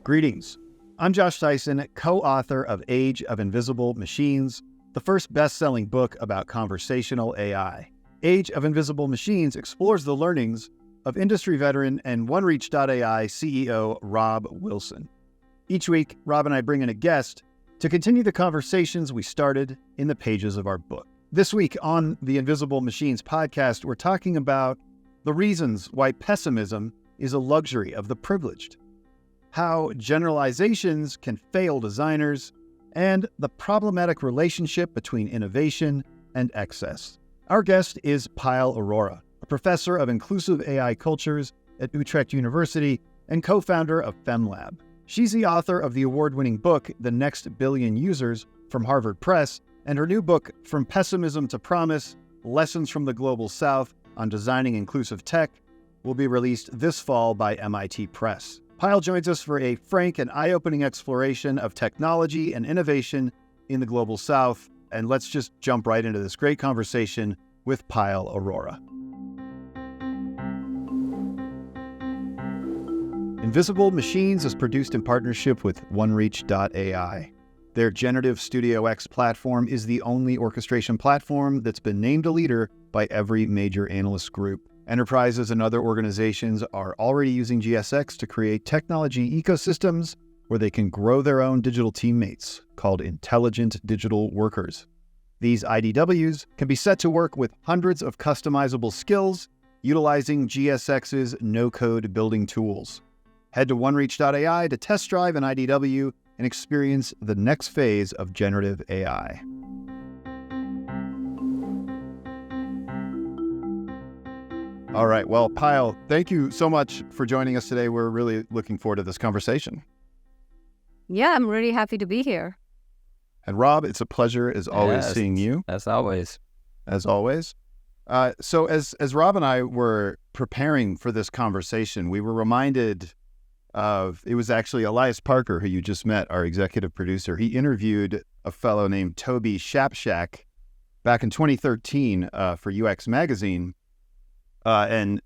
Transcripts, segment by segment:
Greetings. I'm Josh Tyson, co-author of Age of Invisible Machines, the first best-selling book about conversational AI. Age of Invisible Machines explores the learnings of industry veteran and OneReach.ai CEO Robb Wilson. Each week, Robb and I bring in a guest to continue the conversations we started in the pages of our book. This week on the Invisible Machines podcast, we're talking about the reasons why pessimism is a luxury of the privileged, how generalizations can fail designers, and the problematic relationship between innovation and excess. Our guest is Payal Arora, a professor of inclusive AI cultures at Utrecht University and co-founder of FemLab. She's the author of the award-winning book, The Next Billion Users, from Harvard Press, and her new book, From Pessimism to Promise, Lessons from the Global South on Designing Inclusive Tech, will be released this fall by MIT Press. Payal joins us for a frank and eye-opening exploration of technology and innovation in the Global South, and let's just jump right into this great conversation with Payal Arora. Invisible Machines is produced in partnership with OneReach.ai. Their Generative Studio X platform is the only orchestration platform that's been named a leader by every major analyst group. Enterprises and other organizations are already using GSX to create technology ecosystems where they can grow their own digital teammates, called intelligent digital workers. These IDWs can be set to work with hundreds of customizable skills utilizing GSX's no-code building tools. Head to OneReach.ai to test drive an IDW and experience the next phase of generative AI. All right. Well, Payal, thank you so much for joining us today. We're really looking forward to this conversation. Yeah, I'm really happy to be here. And Robb, it's a pleasure as always seeing you. As always. As always. So as Robb and I were preparing for this conversation, we were reminded of, it was actually Elias Parker, who you just met, our executive producer. He interviewed a fellow named Toby Shapshak back in 2013 for UX Magazine. And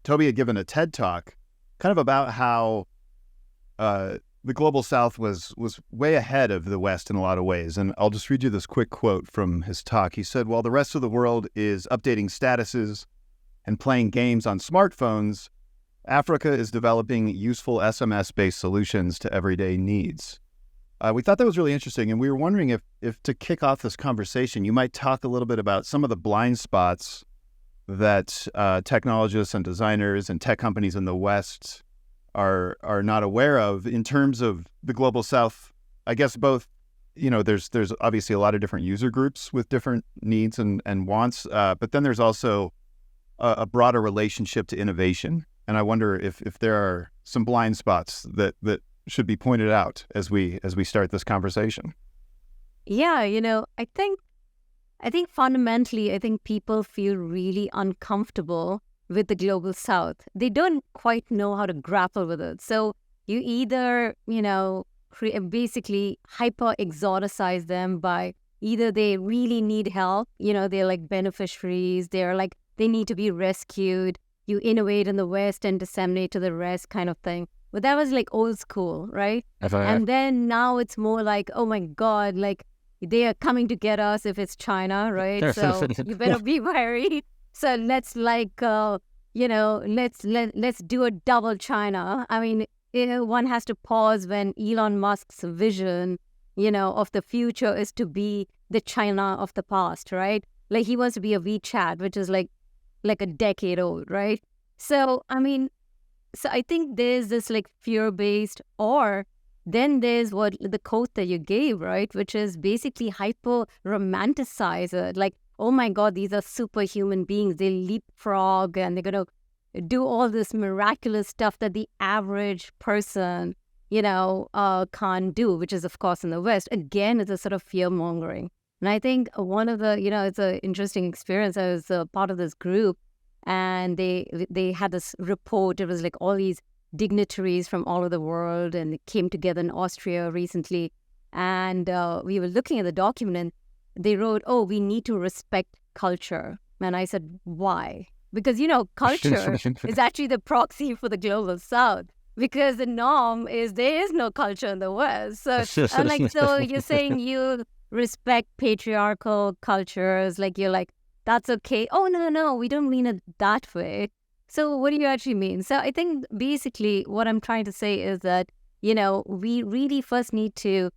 Toby had given a TED Talk kind of about how the Global South was way ahead of the West in a lot of ways. And I'll just read you this quick quote from his talk. He said, "While the rest of the world is updating statuses and playing games on smartphones, Africa is developing useful SMS-based solutions to everyday needs." We thought that was really interesting, and we were wondering if to kick off this conversation, you might talk a little bit about some of the blind spots that technologists and designers and tech companies in the West are not aware of in terms of the Global South. I guess both, there's obviously a lot of different user groups with different needs and wants, but then there's also a broader relationship to innovation. And I wonder if there are some blind spots that should be pointed out as we start this conversation. Yeah, I think fundamentally, people feel really uncomfortable with the Global South. They don't quite know how to grapple with it. So you either, basically hyper-exoticize them by either they really need help, they're like beneficiaries, they're like, they need to be rescued. You innovate in the West and disseminate to the rest kind of thing. But that was like old school, right? And then now it's more like, oh my God, like they are coming to get us if it's China, right? So you better be wary. So let's let's do a double China. I mean, one has to pause when Elon Musk's vision, of the future is to be the China of the past, right? Like he wants to be a WeChat, which is like a decade old, right? So, I think there's this like fear-based, or then there's what the quote that you gave, right? Which is basically hyper-romanticize it. Like, oh my God, these are superhuman beings. They leapfrog and they're going to do all this miraculous stuff that the average person, can't do, which is, of course, in the West. Again, it's a sort of fear-mongering. And I think one of the, it's an interesting experience. I was part of this group, and they had this report. It was like all these dignitaries from all over the world, and they came together in Austria recently. And we were looking at the document, and they wrote, "Oh, we need to respect culture." And I said, why? Because, culture is actually the proxy for the Global South. because the norm is there is no culture in the West. So I'm like, so you're saying you respect patriarchal cultures, like you're like, that's okay. Oh, no, we don't mean it that way. So what do you actually mean? So I think basically what I'm trying to say is that, we really first need to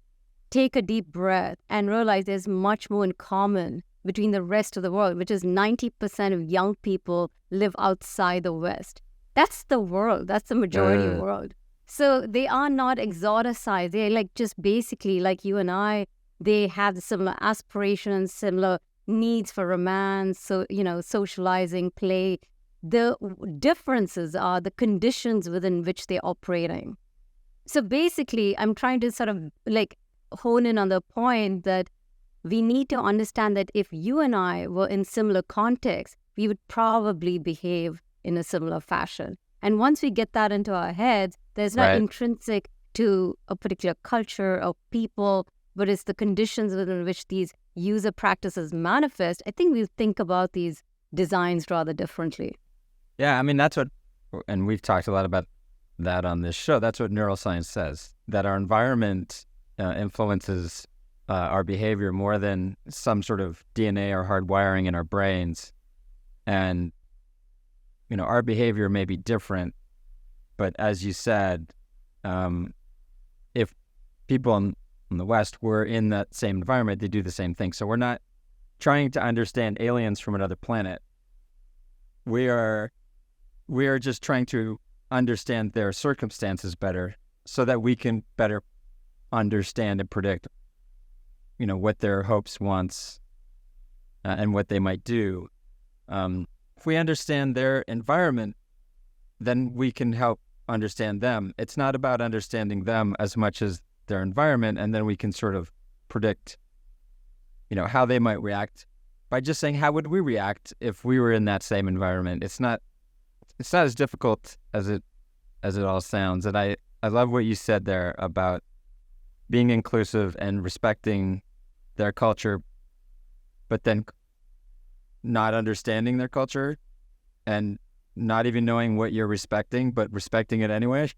take a deep breath and realize there's much more in common between the rest of the world, which is 90% of young people live outside the West. That's the world. That's the majority world. So they are not exoticized. They're like just basically like you and I. They have the similar aspirations, similar needs for romance, so, socializing, play. The differences are the conditions within which they're operating. So basically, I'm trying to sort of like hone in on the point that we need to understand that if you and I were in similar contexts, we would probably behave in a similar fashion. And once we get that into our heads, there's not intrinsic to a particular culture or people, but it's the conditions within which these user practices manifest. I think we think about these designs rather differently. Yeah, I mean, that's what, and we've talked a lot about that on this show. That's what neuroscience says, that our environment influences our behavior more than some sort of DNA or hardwiring in our brains. And, our behavior may be different, but as you said, if people in the West were in that same environment, they do the same thing. So we're not trying to understand aliens from another planet. We are just trying to understand their circumstances better so that we can better understand and predict, what their hopes, wants, and what they might do. If we understand their environment, then we can help understand them. It's not about understanding them as much as their environment, and then we can sort of predict, how they might react by just saying, how would we react if we were in that same environment? It's not as difficult as it all sounds. And I love what you said there about being inclusive and respecting their culture, but then not understanding their culture and not even knowing what you're respecting, but respecting it anyway.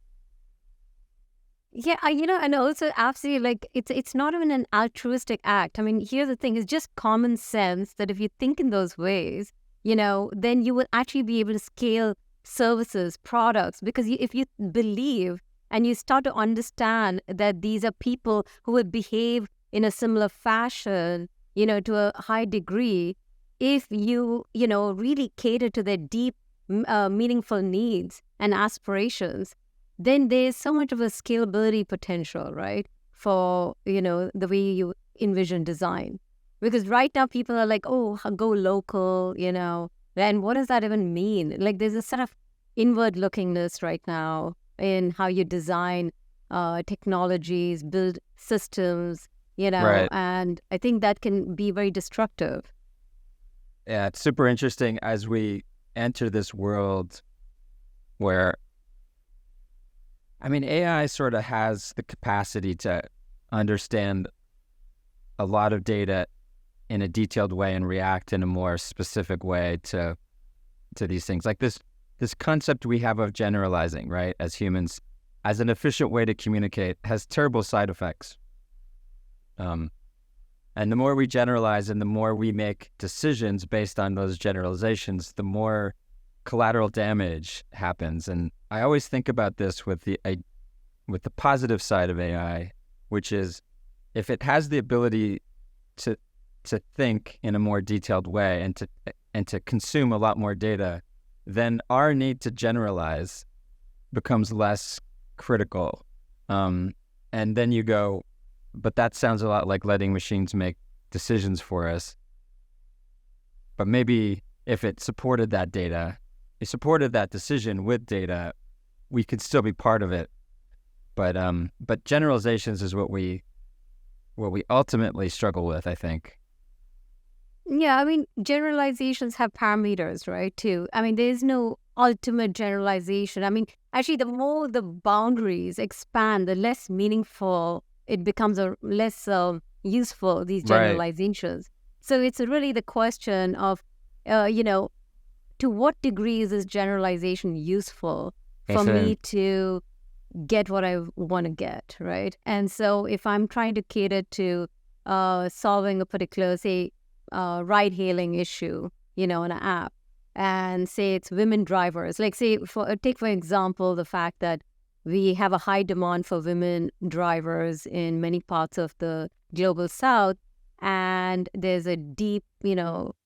Yeah, and also absolutely, like, it's not even an altruistic act. I mean, here's the thing, it's just common sense that if you think in those ways, then you will actually be able to scale services, products, because if you believe and you start to understand that these are people who will behave in a similar fashion, to a high degree, if you, really cater to their deep, meaningful needs and aspirations, then there's so much of a scalability potential, right, for, the way you envision design. Because right now people are like, oh, go local, and what does that even mean? Like, there's a sort of inward lookingness right now in how you design technologies, build systems, Right. and I think that can be very destructive. Yeah, it's super interesting as we enter this world where, I mean, AI sort of has the capacity to understand a lot of data in a detailed way and react in a more specific way to these things. Like this concept we have of generalizing, right, as humans, as an efficient way to communicate has terrible side effects. And the more we generalize and the more we make decisions based on those generalizations, the more collateral damage happens. And I always think about this with the positive side of AI, which is if it has the ability to think in a more detailed way and to consume a lot more data, then our need to generalize becomes less critical. And then you go, but that sounds a lot like letting machines make decisions for us. But maybe if it supported that data, it supported that decision with data, we could still be part of it. But generalizations is what we ultimately struggle with, I think. Yeah, I mean, generalizations have parameters, right, too. I mean, there's no ultimate generalization. I mean, actually, the more the boundaries expand, the less meaningful it becomes, or less useful, these generalizations. So it's really the question of, to what degree is this generalization useful for me to get what I want to get, right? And so if I'm trying to cater to solving a particular, say, ride-hailing issue, on an app, and say it's women drivers, like say, take for example, the fact that we have a high demand for women drivers in many parts of the global south, and there's a deep,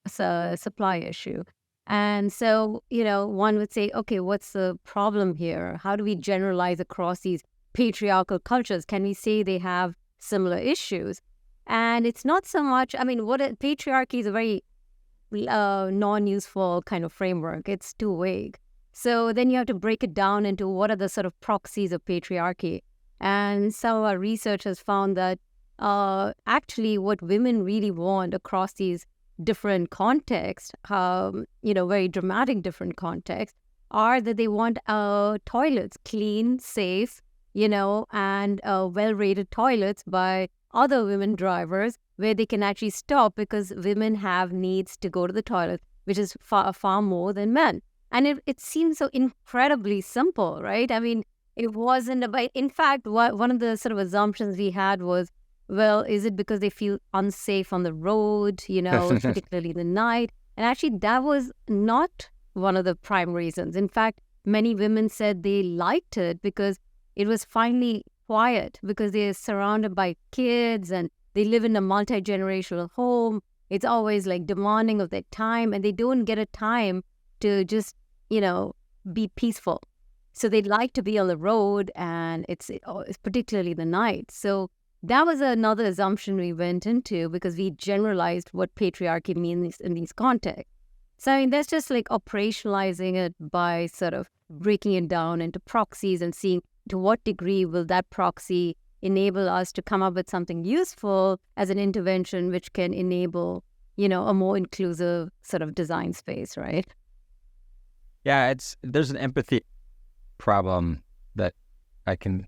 supply issue. And so, one would say, okay, what's the problem here? How do we generalize across these patriarchal cultures? Can we say they have similar issues? And it's not so much, patriarchy is a very non-useful kind of framework. It's too vague. So then you have to break it down into what are the sort of proxies of patriarchy. And some of our research has found that actually what women really want across these different contexts, very dramatic different contexts, are that they want toilets, clean, safe, and well-rated toilets by other women drivers where they can actually stop, because women have needs to go to the toilet, which is far more than men. And it seems so incredibly simple, right? I mean, it wasn't about, in fact, one of the sort of assumptions we had was, well, is it because they feel unsafe on the road, particularly in the night? And actually, that was not one of the prime reasons. In fact, many women said they liked it because it was finally quiet, because they're surrounded by kids and they live in a multi-generational home. It's always like demanding of their time, and they don't get a time to just, be peaceful. So they like to be on the road, and it's particularly the night. So that was another assumption we went into, because we generalized what patriarchy means in these contexts. So that's just like operationalizing it by sort of breaking it down into proxies and seeing to what degree will that proxy enable us to come up with something useful as an intervention which can enable, a more inclusive sort of design space, right? Yeah, there's an empathy problem that I can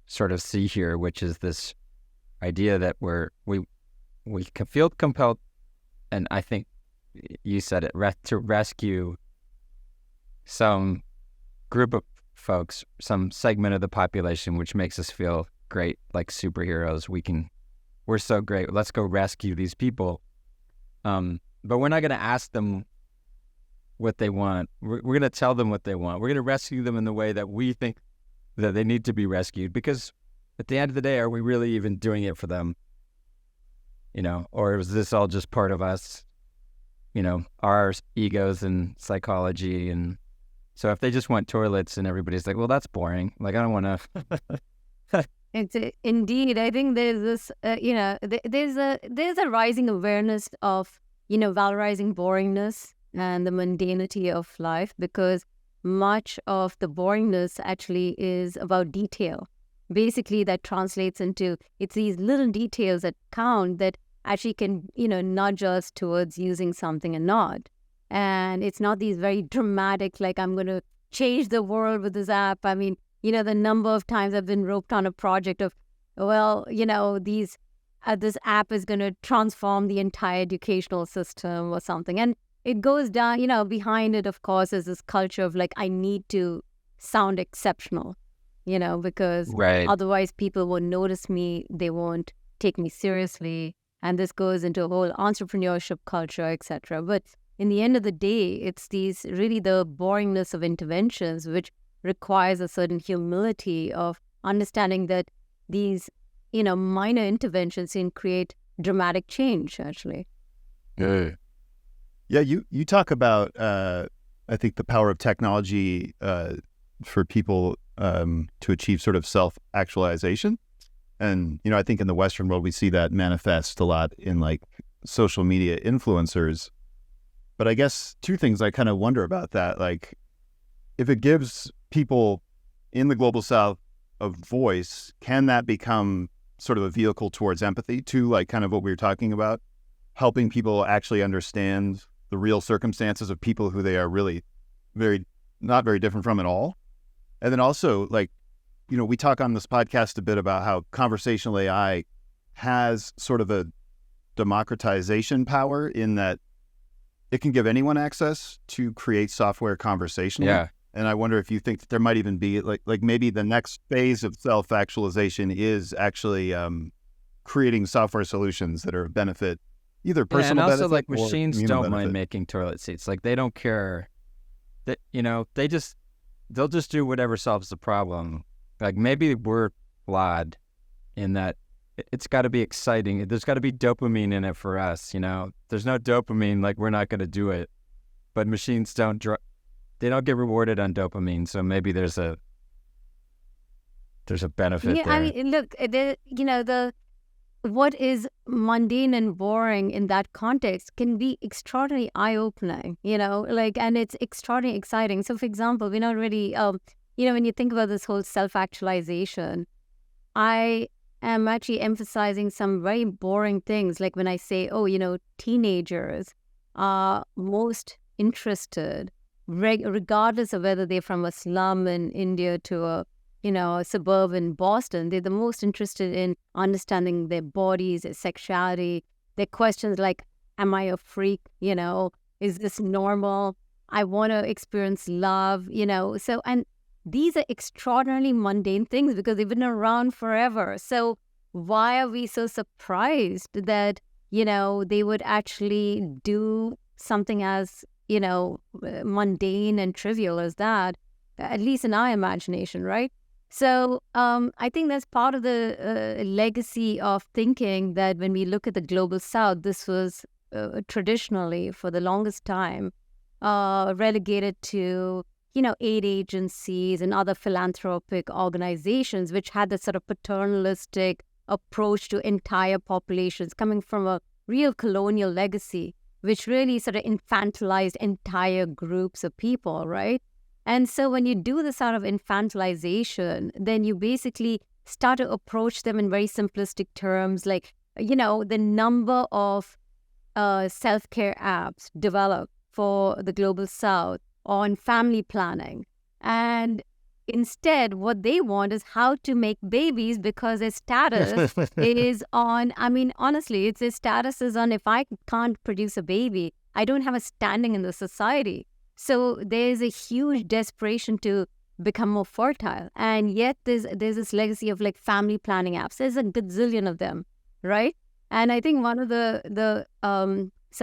sort of see here, which is this idea that we can feel compelled, and I think you said it, to rescue some group of folks, some segment of the population, which makes us feel great, like superheroes. We're so great. Let's go rescue these people. But we're not going to ask them what they want. We're going to tell them what they want. We're going to rescue them in the way that we think that they need to be rescued, because at the end of the day, are we really even doing it for them? Or is this all just part of us, our egos and psychology? And so if they just want toilets and everybody's like, well, that's boring. Like, I don't want to. Indeed. I think there's this, there's a rising awareness of, valorizing boringness and the mundanity of life, because much of the boringness actually is about detail. Basically, that translates into, it's these little details that count that actually can, nudge us towards using something and not. And it's not these very dramatic, like, I'm going to change the world with this app. I mean, the number of times I've been roped on a project of, well, this app is going to transform the entire educational system or something. And it goes down, behind it, of course, is this culture of like, I need to sound exceptional, because otherwise people won't notice me, they won't take me seriously. And this goes into a whole entrepreneurship culture, etc. But in the end of the day, it's really the boringness of interventions, which requires a certain humility of understanding that these, minor interventions can create dramatic change, actually. Yeah, you talk about, I think, the power of technology for people to achieve sort of self-actualization. And, I think in the Western world, we see that manifest a lot in like social media influencers. But I guess two things I kind of wonder about that. Like, if it gives people in the global South a voice, can that become sort of a vehicle towards empathy to like kind of what we were talking about, helping people actually understand the real circumstances of people who they are really not very different from at all? And then also, like, we talk on this podcast a bit about how conversational AI has sort of a democratization power in that it can give anyone access to create software conversationally. Yeah. And I wonder if you think that there might even be like maybe the next phase of self-actualization is actually creating software solutions that are of benefit, either and personal also benefit like or machines communal don't mind benefit. making toilet seats. Like they don't care that, they'll just do whatever solves the problem. Like maybe we're flawed in that it's got to be exciting. There's got to be dopamine in it for us. There's no dopamine, like we're not going to do it. But machines they don't get rewarded on dopamine. So maybe there's a benefit there. I mean, look, what is mundane and boring in that context can be extraordinarily eye-opening, and it's extraordinarily exciting. So, for example, we're not really, when you think about this whole self-actualization, I am actually emphasizing some very boring things. Like when I say, teenagers are most interested, regardless of whether they're from a slum in India to a suburb in Boston, they're the most interested in understanding their bodies, their sexuality, their questions like, am I a freak? Is this normal? I want to experience love, So, and these are extraordinarily mundane things because they've been around forever. So why are we so surprised that, they would actually do something as, mundane and trivial as that, at least in our imagination, right? So I think that's part of the legacy of thinking that when we look at the Global South, this was traditionally, for the longest time, relegated to, aid agencies and other philanthropic organizations, which had this sort of paternalistic approach to entire populations coming from a real colonial legacy, which really sort of infantilized entire groups of people, right? And so when you do this sort of infantilization, then you basically start to approach them in very simplistic terms, like, the number of self-care apps developed for the Global South on family planning. And instead, what they want is how to make babies because their status is on, honestly, their status is on, if I can't produce a baby, I don't have a standing in the society. So there's a huge desperation to become more fertile. And yet there's this legacy of like family planning apps. There's a gazillion of them, right? And I think one of so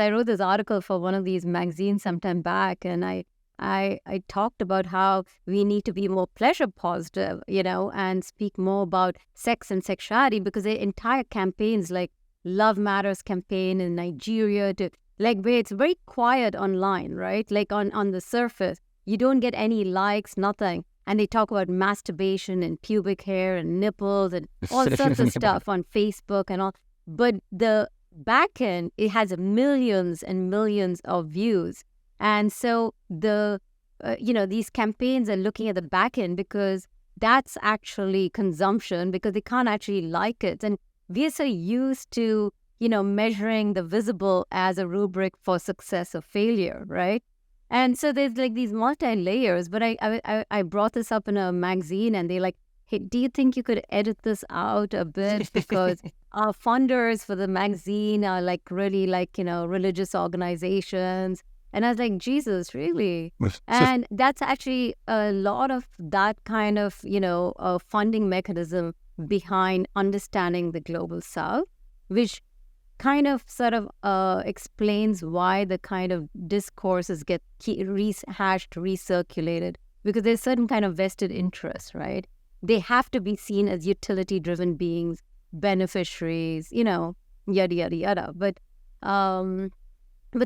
I wrote this article for one of these magazines sometime back, and I talked about how we need to be more pleasure positive, and speak more about sex and sexuality, because the entire campaigns like Love Matters campaign in Nigeria where it's very quiet online, right? Like on the surface, you don't get any likes, nothing. And they talk about masturbation and pubic hair and nipples and all sorts of stuff on Facebook and all. But the back end, it has millions and millions of views. And so these campaigns are looking at the back end because that's actually consumption, because they can't actually like it. And we're so used to measuring the visible as a rubric for success or failure, right? And so there's like these multi-layers, but I brought this up in a magazine and they're like, hey, do you think you could edit this out a bit? Because our funders for the magazine are like really like, religious organizations. And I was like, Jesus, really? And that's actually a lot of that kind of, funding mechanism behind understanding the Global South, which kind of sort of explains why the kind of discourses get rehashed, recirculated, because there's certain kind of vested interest, right? They have to be seen as utility-driven beings, beneficiaries, yada, yada, yada. But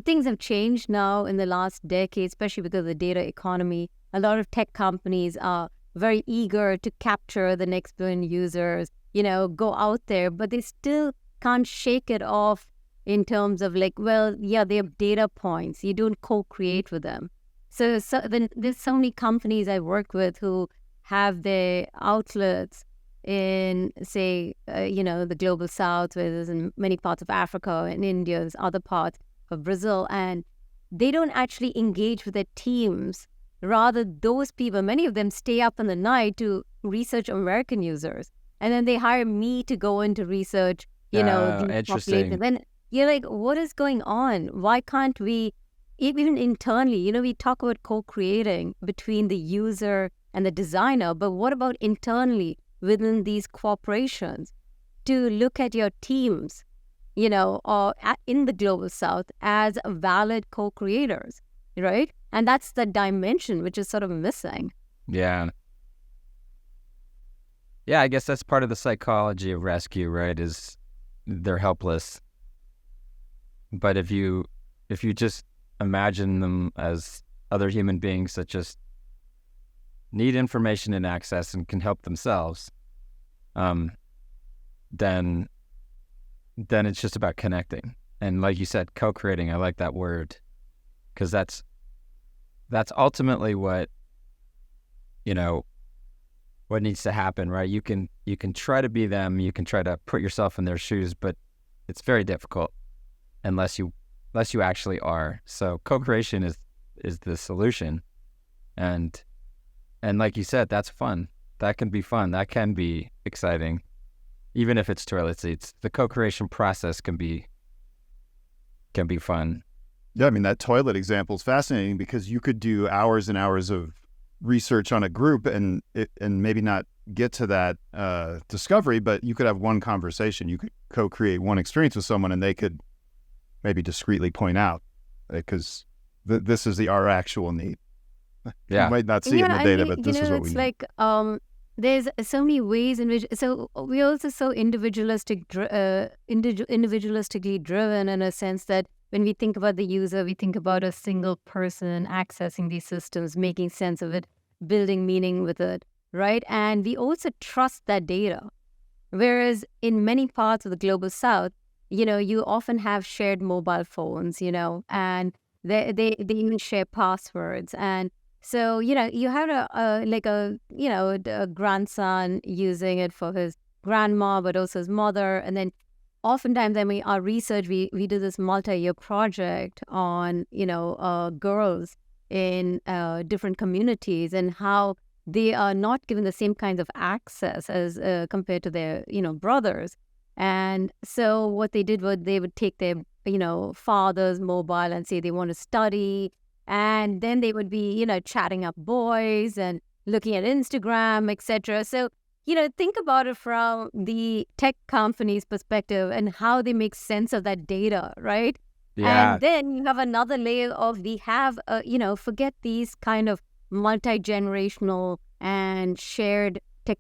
things have changed now in the last decade, especially because of the data economy. A lot of tech companies are very eager to capture the next billion users, go out there, but they still can't shake it off in terms of like, well, yeah, they have data points. You don't co-create with them. So then there's so many companies I work with who have their outlets in, say, the Global South, where there's in many parts of Africa and India, there's other parts of Brazil, and they don't actually engage with their teams. Rather, those people, many of them stay up in the night to research American users. And then they hire me to go in to research, these interesting. populations. Then you're like, what is going on? Why can't we even internally, we talk about co-creating between the user and the designer, but what about internally within these corporations to look at your teams, or in the global south as valid co-creators, right? And that's the dimension which is sort of missing. Yeah. Yeah, I guess that's part of the psychology of rescue, right? Is they're helpless. But if you just imagine them as other human beings that just need information and access and can help themselves, then it's just about connecting. And like you said, co-creating, I like that word, because that's ultimately what what needs to happen, right? You can try to be them, you can try to put yourself in their shoes, but it's very difficult unless you actually are. So co-creation is the solution, and like you said, that's fun. That can be fun. That can be exciting, even if it's toilet seats. The co-creation process can be fun. Yeah, I mean, that toilet example is fascinating because you could do hours and hours of research on a group and maybe not get to that discovery, but you could have one conversation. You could co-create one experience with someone, and they could maybe discreetly point out, because this is our actual need. Yeah. You might not see it in the data, but this is what we need. It's like there's so many ways in which, so we're also so individualistically driven, in a sense that when we think about the user, we think about a single person accessing these systems, making sense of it, building meaning with it, right? And we also trust that data. Whereas in many parts of the global south, you often have shared mobile phones, and they even share passwords. And so, you have a grandson using it for his grandma, but also his mother. And then oftentimes, our research, we do this multi-year project on, girls in different communities and how they are not given the same kinds of access as compared to their, brothers. And so what they did was they would take their, father's mobile and say they want to study. And then they would be, chatting up boys and looking at Instagram, etc. So, think about it from the tech company's perspective and how they make sense of that data, right? Yeah. And then you have another layer of forget these kind of multi-generational and shared tech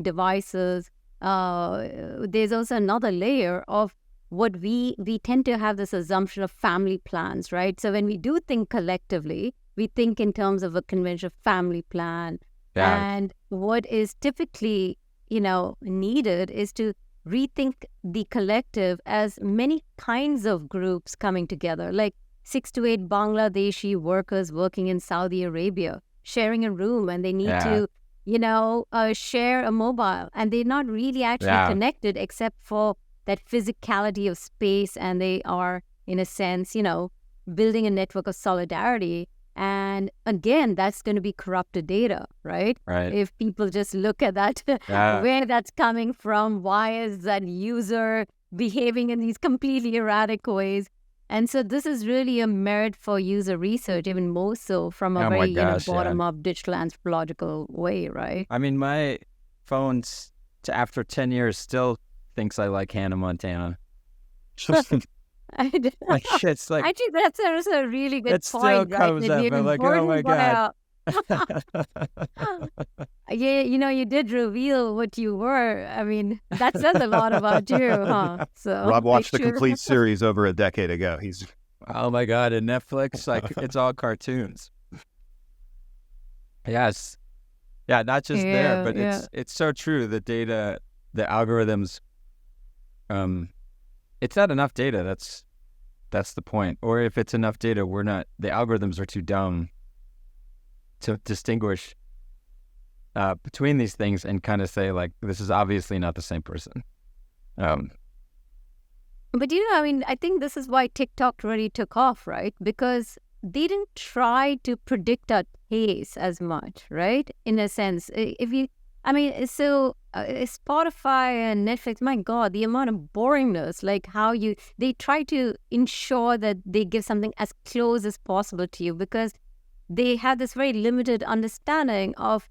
devices. There's also another layer of what we tend to have this assumption of family plans, right? So when we do think collectively, we think in terms of a conventional family plan. Yeah. And what is typically, needed is to rethink the collective as many kinds of groups coming together, like 6 to 8 Bangladeshi workers working in Saudi Arabia, sharing a room, and they need to, share a mobile, and they're not really actually connected except for that physicality of space, and they are, in a sense, building a network of solidarity. And again, that's going to be corrupted data, right? Right. If people just look at that, where that's coming from, why is that user behaving in these completely erratic ways? And so this is really a merit for user research, even more so from a very bottom-up digital anthropological way, right? I mean, my phone's, after 10 years, still thinks I like Hannah Montana. It's like, actually, that's a really good it still point. Comes right? up. I'm like, oh my god. Yeah, you did reveal what you were. I mean, that says a lot about you, huh? So Rob watched the complete series over a decade ago. He's oh my god, and Netflix, like it's all cartoons. Yes, yeah, not just there, but it's so true. The data, the algorithms. It's not enough data. That's the point. Or if it's enough data, the algorithms are too dumb to distinguish between these things and kind of say, like, this is obviously not the same person. But I think this is why TikTok really took off, right? Because they didn't try to predict our taste as much, right? In a sense, if you I mean, so Spotify and Netflix, my God, the amount of boringness, like how they try to ensure that they give something as close as possible to you because they have this very limited understanding of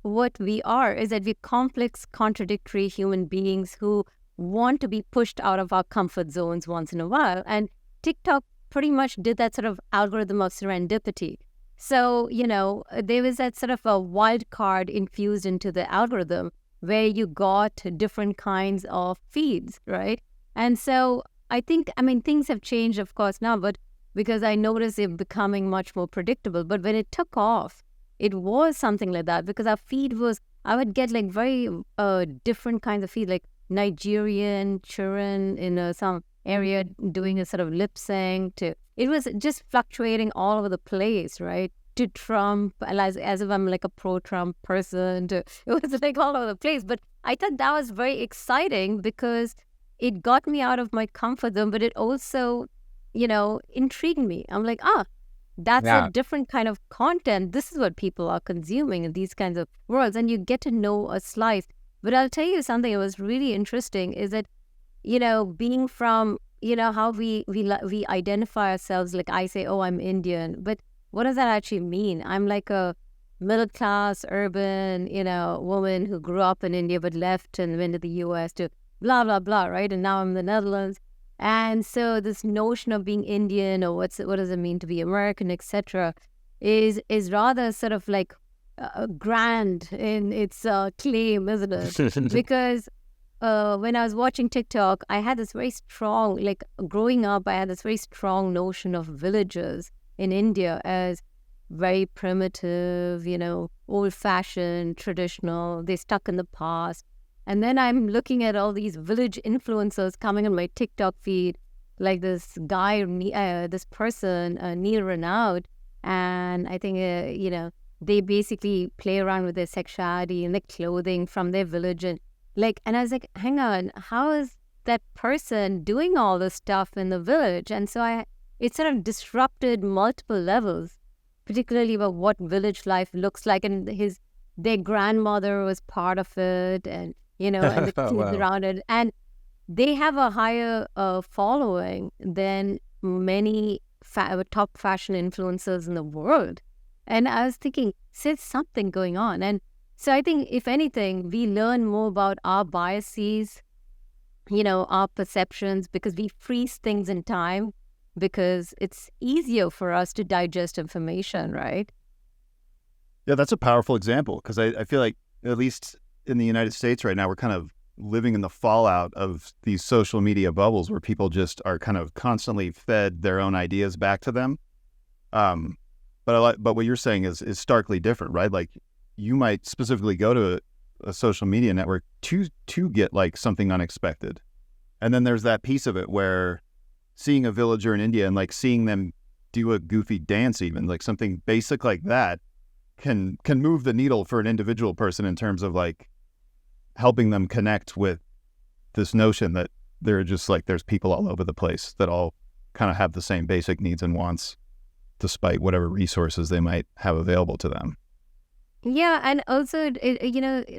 what we are, is that we're complex, contradictory human beings who want to be pushed out of our comfort zones once in a while. And TikTok pretty much did that sort of algorithm of serendipity. So, there was that sort of a wild card infused into the algorithm where you got different kinds of feeds, right? And so things have changed, of course, now, but because I noticed it becoming much more predictable. But when it took off, it was something like that because our feed was, I would get like very different kinds of feed, like Nigerian children in some area doing a sort of lip sync to, it was just fluctuating all over the place, right? To Trump, as if I'm like a pro-Trump person. It was like all over the place. But I thought that was very exciting because it got me out of my comfort zone, but it also, intrigued me. I'm like, that's a different kind of content. This is what people are consuming in these kinds of worlds. And you get to know a slice. But I'll tell you something that was really interesting is that, being from, how we identify ourselves, like I say, oh, I'm Indian. But what does that actually mean? I'm like a middle-class, urban, woman who grew up in India but left and went to the U.S. to blah, blah, blah, right? And now I'm in the Netherlands. And so this notion of being Indian or what does it mean to be American, etc., is rather sort of like grand in its claim, isn't it? Because when I was watching TikTok, I had this very strong, like growing up, I had this very strong notion of villages in India as very primitive, old-fashioned, traditional, they stuck in the past. And then I'm looking at all these village influencers coming on my TikTok feed, like this guy, this person, Neil Renaud, and I think, they basically play around with their sexuality and their clothing from their village. And I was like, hang on, how is that person doing all this stuff in the village? And so it sort of disrupted multiple levels, particularly about what village life looks like. And their grandmother was part of it, and and the kids around it. And they have a higher following than many top fashion influencers in the world. And I was thinking, there's something going on. And so I think, if anything, we learn more about our biases, our perceptions, because we freeze things in time because it's easier for us to digest information, right? Yeah, that's a powerful example because I feel like, at least in the United States right now, we're kind of living in the fallout of these social media bubbles where people just are kind of constantly fed their own ideas back to them. But what you're saying is starkly different, right? Like, you might specifically go to a social media network to get like something unexpected. And then there's that piece of it where seeing a villager in India and like seeing them do a goofy dance, even like something basic like that, can move the needle for an individual person in terms of like helping them connect with this notion that there's people all over the place that all kind of have the same basic needs and wants, despite whatever resources they might have available to them. Yeah, and also,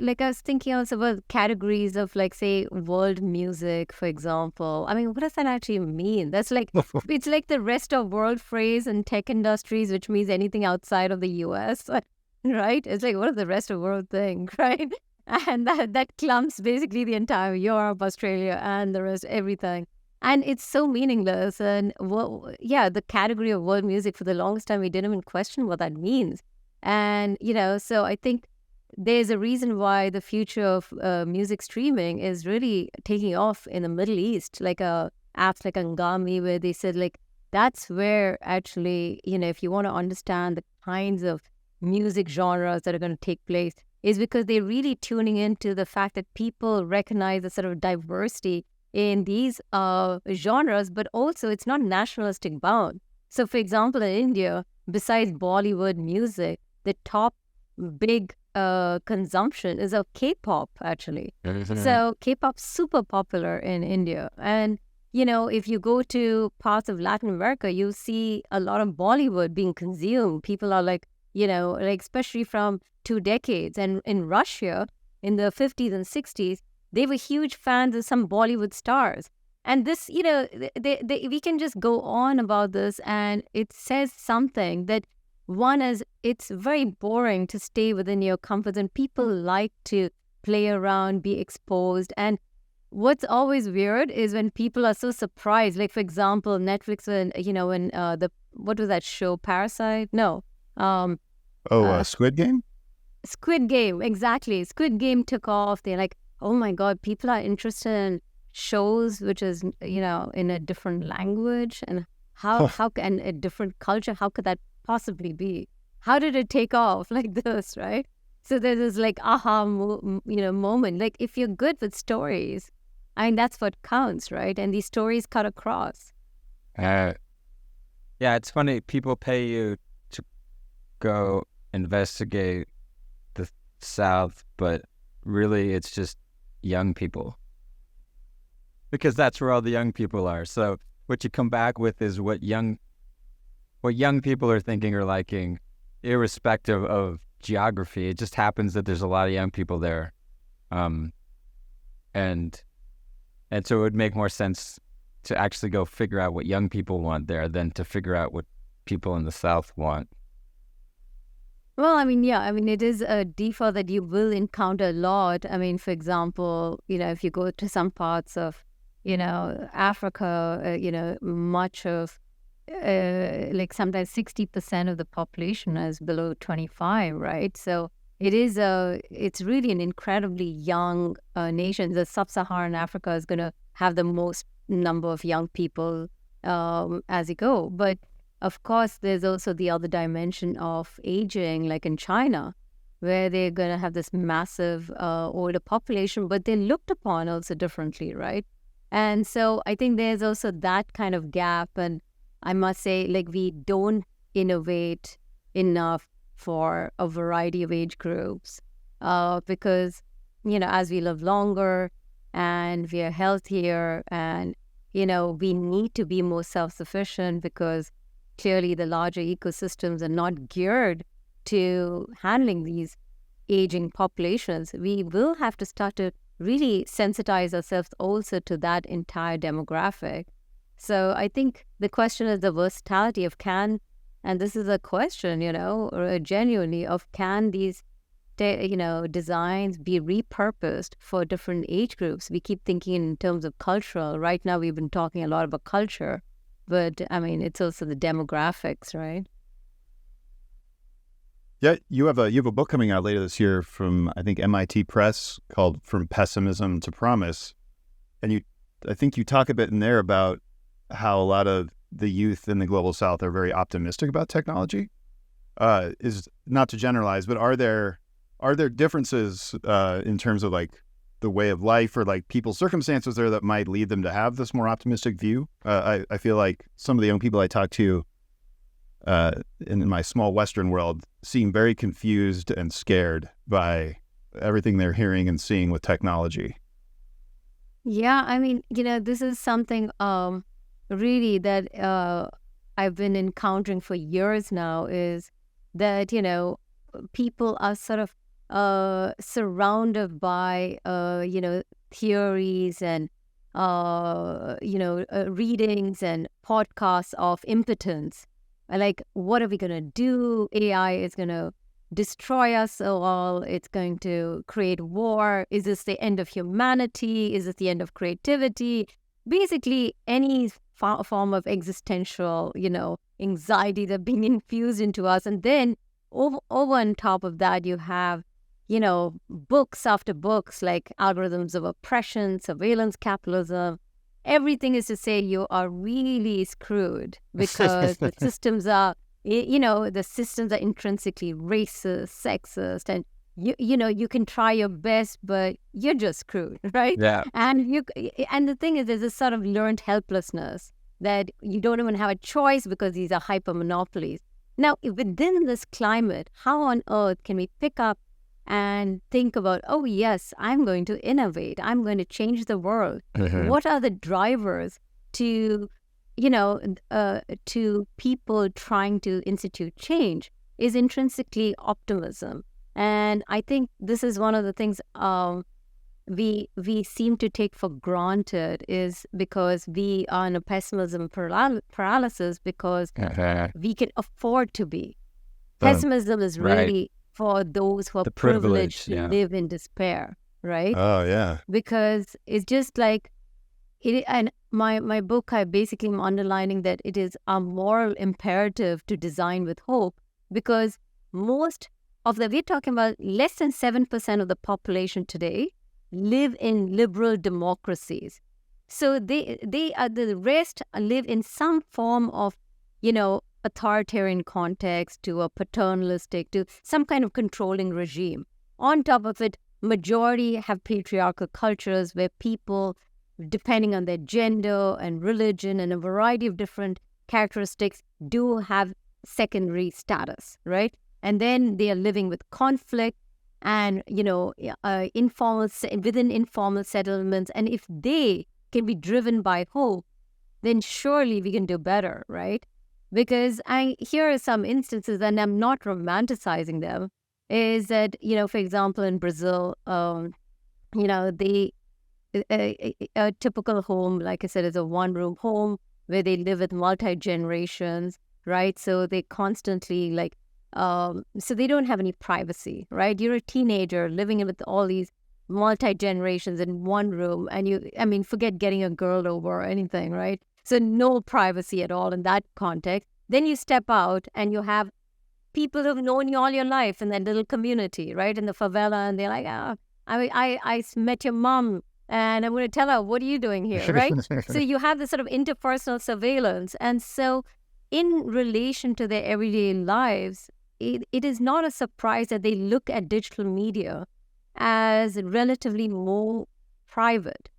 like I was thinking also about categories of, like, say, world music, for example. I mean, what does that actually mean? That's like, it's like the rest of world phrase in tech industries, which means anything outside of the US, right? It's like, what is the rest of world thing, right? And that clumps basically the entire Europe, Australia, and the rest, everything. And it's so meaningless. And, the category of world music, for the longest time, we didn't even question what that means. And, so I think there's a reason why the future of music streaming is really taking off in the Middle East, like apps like Angami, where they said, like, that's where actually, if you want to understand the kinds of music genres that are going to take place, is because they're really tuning into the fact that people recognize the sort of diversity in these genres, but also it's not nationalistic bound. So, for example, in India, besides Bollywood music, the top big consumption is of K-pop, actually. So K-pop's super popular in India. And, if you go to parts of Latin America, you see a lot of Bollywood being consumed. People are like, like especially from 2 decades. And in Russia, in the 50s and 60s, they were huge fans of some Bollywood stars. And this, we can just go on about this, and it says something that one is, it's very boring to stay within your comfort zone. People like to play around, be exposed. And what's always weird is when people are so surprised. Like, for example, Netflix, what was that show, Parasite? No. Squid Game? Squid Game, exactly. Squid Game took off. They're like, oh my God, people are interested in shows which is, in a different language, and how and a different culture. How could that possibly be? How did it take off like this, right? So there's this like aha moment. Like, if you're good with stories, I mean, that's what counts, right? And these stories cut across. Yeah, it's funny. People pay you to go investigate the South, but really it's just young people, because that's where all the young people are. So what you come back with is what young people are thinking or liking, irrespective of geography. It just happens that there's a lot of young people there, and so it would make more sense to actually go figure out what young people want there than to figure out what people in the South want. Well, it is a default that you will encounter a lot. I mean, for example, if you go to some parts of, Africa, much of, like sometimes 60% of the population is below 25, right? So it's really an incredibly young nation. The sub-Saharan Africa is going to have the most number of young people as you go. But of course, there's also the other dimension of aging, like in China, where they're going to have this massive older population, but they're looked upon also differently, right? And so I think there's also that kind of gap. And I must say, like, we don't innovate enough for a variety of age groups because, as we live longer and we are healthier and, we need to be more self-sufficient because clearly the larger ecosystems are not geared to handling these aging populations. We will have to start to really sensitize ourselves also to that entire demographic. So I think the question is the versatility of and this is a question, or genuinely of can these, designs be repurposed for different age groups? We keep thinking in terms of cultural. Right now we've been talking a lot about culture, but it's also the demographics, right? Yeah, you have a book coming out later this year from, I think, MIT Press called From Pessimism to Promise. And I think you talk a bit in there about how a lot of the youth in the global South are very optimistic about technology. Is not to generalize, but are there differences in terms of like the way of life or like people's circumstances there that might lead them to have this more optimistic view? I feel like some of the young people I talk to in my small Western world seem very confused and scared by everything they're hearing and seeing with technology. Yeah, this is something really that I've been encountering for years now, is that, people are sort of surrounded by, theories and, readings and podcasts of impotence. Like, what are we going to do? AI is going to destroy us all. It's going to create war. Is this the end of humanity? Is it the end of creativity? Basically, any form of existential, anxiety that's being infused into us. And then over on top of that, you have, books after books like Algorithms of Oppression, Surveillance Capitalism. Everything is to say you are really screwed because the systems are, the systems are intrinsically racist, sexist, and you can try your best, but you're just screwed, right? Yeah. And the thing is, there's this sort of learned helplessness that you don't even have a choice because these are hyper monopolies. Now, within this climate, how on earth can we pick up and think about, oh yes, I'm going to innovate, I'm going to change the world? Mm-hmm. What are the drivers to people trying to institute change? Is intrinsically optimism. And I think this is one of the things we seem to take for granted, is because we are in a pessimism paralysis because we can afford to be. Pessimism is really for those who are privileged to live in despair, right? Oh, yeah. Because it's just like, and my book, I basically am underlining that it is a moral imperative to design with hope, because we're talking about less than 7% of the population today live in liberal democracies. So the rest live in some form of, authoritarian context, to a paternalistic, to some kind of controlling regime. On top of it, majority have patriarchal cultures where people, depending on their gender and religion and a variety of different characteristics, do have secondary status, right? And then they are living with conflict and, within informal settlements. And if they can be driven by hope, then surely we can do better, right? Because here are some instances, and I'm not romanticizing them, is that, for example, in Brazil, a typical home, like I said, is a one-room home where they live with multi-generations, right? So they constantly so they don't have any privacy, right? You're a teenager living with all these multi-generations in one room, and forget getting a girl over or anything, right? So no privacy at all in that context. Then you step out and you have people who've known you all your life in that little community, right? In the favela, and they're like, I met your mom and I'm going to tell her, what are you doing here, right? So you have this sort of interpersonal surveillance. And so in relation to their everyday lives, it is not a surprise that they look at digital media as relatively more private,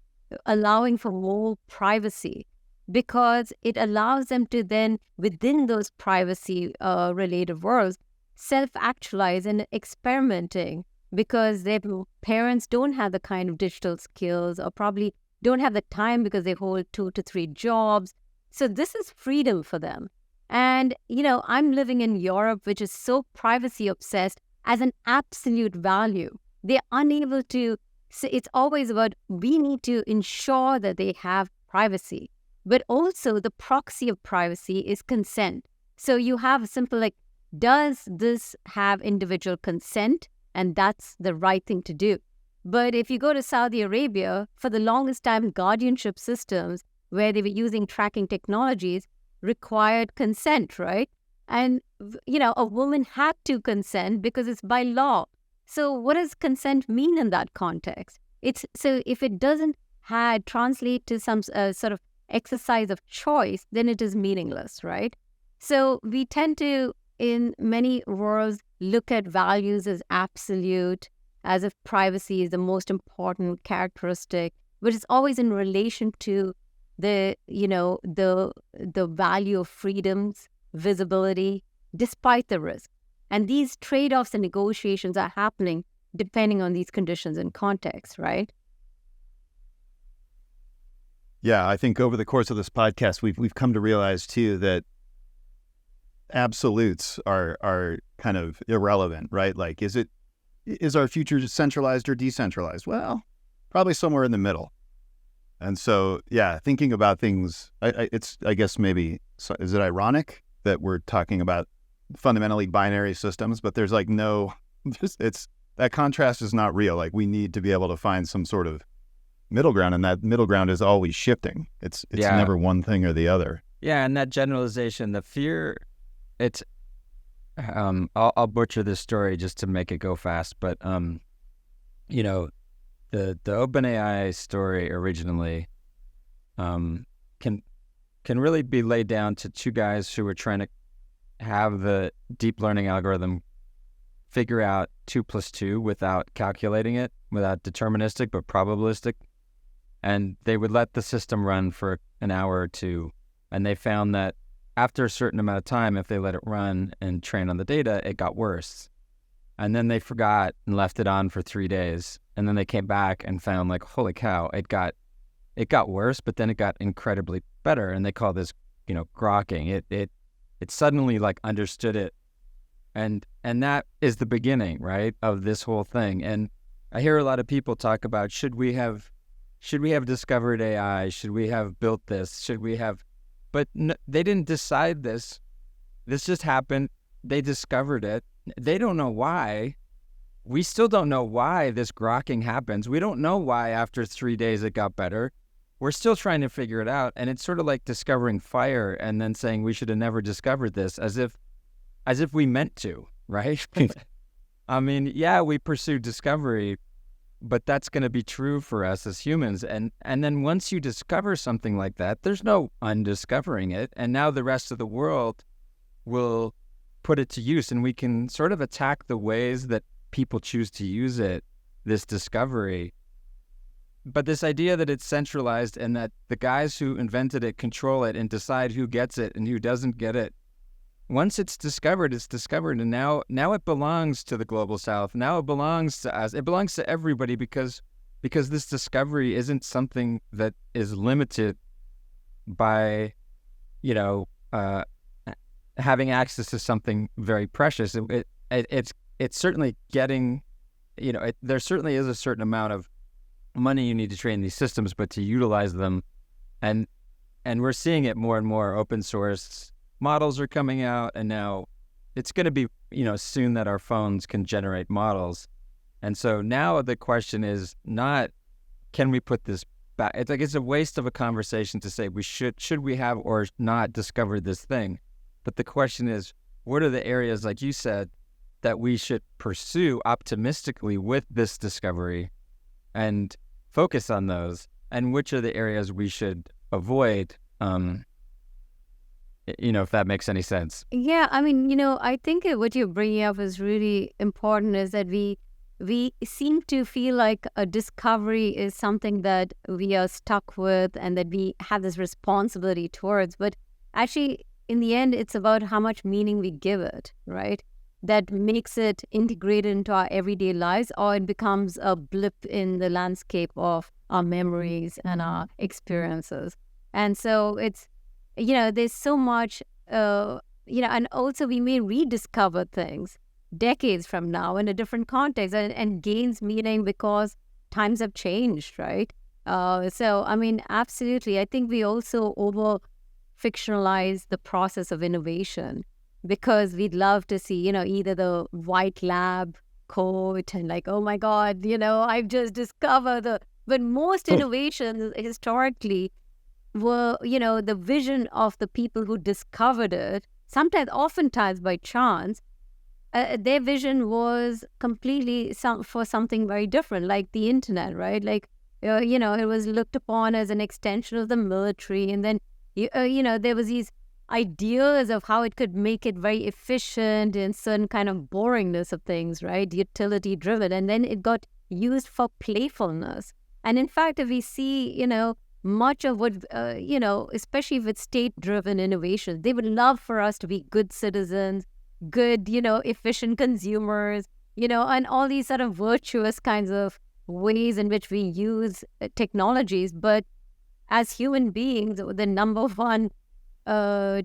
allowing for more privacy, because it allows them to then, within those privacy-related worlds, self-actualize and experimenting, because their parents don't have the kind of digital skills, or probably don't have the time because they hold 2 to 3 jobs. So this is freedom for them. And, I'm living in Europe, which is so privacy obsessed as an absolute value. They're unable to, so it's always about, we need to ensure that they have privacy. But also the proxy of privacy is consent. So you have a simple does this have individual consent? And that's the right thing to do. But if you go to Saudi Arabia, for the longest time, guardianship systems where they were using tracking technologies required consent, right? And, a woman had to consent because it's by law. So what does consent mean in that context? So if it doesn't translate to some sort of exercise of choice, then it is meaningless, right? So we tend to, in many worlds, look at values as absolute, as if privacy is the most important characteristic, but it's always in relation to the value of freedoms, visibility, despite the risk. And these trade-offs and negotiations are happening depending on these conditions and contexts, right? Yeah, I think over the course of this podcast, we've come to realize too that absolutes are kind of irrelevant, right? Like, is our future centralized or decentralized? Well, probably somewhere in the middle. And so, yeah, thinking about things, I guess maybe, is it ironic that we're talking about fundamentally binary systems, but there's that contrast is not real. Like, we need to be able to find some sort of middle ground, and that middle ground is always shifting. It's never one thing or the other. Yeah, and that generalization, the fear, it's I'll butcher this story just to make it go fast, but the OpenAI story originally can really be laid down to 2 guys who were trying to have the deep learning algorithm figure out 2 + 2 without calculating it, without deterministic but probabilistic. And they would let the system run for an hour or 2. And they found that after a certain amount of time, if they let it run and train on the data, it got worse. And then they forgot and left it on for 3 days. And then they came back and found, like, holy cow, it got worse, but then it got incredibly better. And they call this, grokking. It suddenly, like, understood it And that is the beginning, right, of this whole thing. And I hear a lot of people talk about, should we have discovered AI? Should we have built this? Should we have? But they didn't decide this. This just happened. They discovered it. They don't know why. We still don't know why this grokking happens. We don't know why after 3 days it got better. We're still trying to figure it out. And it's sort of like discovering fire and then saying we should have never discovered this, as if we meant to, right? I mean, yeah, we pursue discovery, but that's going to be true for us as humans. And then once you discover something like that, there's no undiscovering it. And now the rest of the world will put it to use, and we can sort of attack the ways that people choose to use it, this discovery. But this idea that it's centralized and that the guys who invented it control it and decide who gets it and who doesn't get it. Once it's discovered, and now it belongs to the global south. Now it belongs to us. It belongs to everybody because this discovery isn't something that is limited by, having access to something very precious. It's certainly getting, there certainly is a certain amount of money you need to train these systems, but to utilize them, and we're seeing it more and more. Open source models are coming out, and now it's going to be, soon that our phones can generate models. And so now the question is not, can we put this back? It's like, it's a waste of a conversation to say should we have or not discovered this thing. But the question is, what are the areas, like you said, that we should pursue optimistically with this discovery and focus on those? And which are the areas we should avoid, if that makes any sense? Yeah, I mean, I think what you're bringing up is really important, is that we seem to feel like a discovery is something that we are stuck with and that we have this responsibility towards. But actually, in the end, it's about how much meaning we give it, right? That makes it integrated into our everyday lives, or it becomes a blip in the landscape of our memories and our experiences. And so it's, there's so much, and also we may rediscover things decades from now in a different context, and gains meaning because times have changed, right? So, I mean, absolutely. I think we also over-fictionalize the process of innovation, because we'd love to see, either the white lab coat and like, oh my God, I've just discovered but most innovations historically were, the vision of the people who discovered it, oftentimes by chance. Their vision was completely for something very different, like the internet, right? Like, it was looked upon as an extension of the military. And then, there was these ideas of how it could make it very efficient and certain kind of boringness of things, right? Utility driven. And then it got used for playfulness. And in fact, if we see, much of what, especially with state-driven innovation, they would love for us to be good citizens, good, efficient consumers, and all these sort of virtuous kinds of ways in which we use technologies. But as human beings, the number one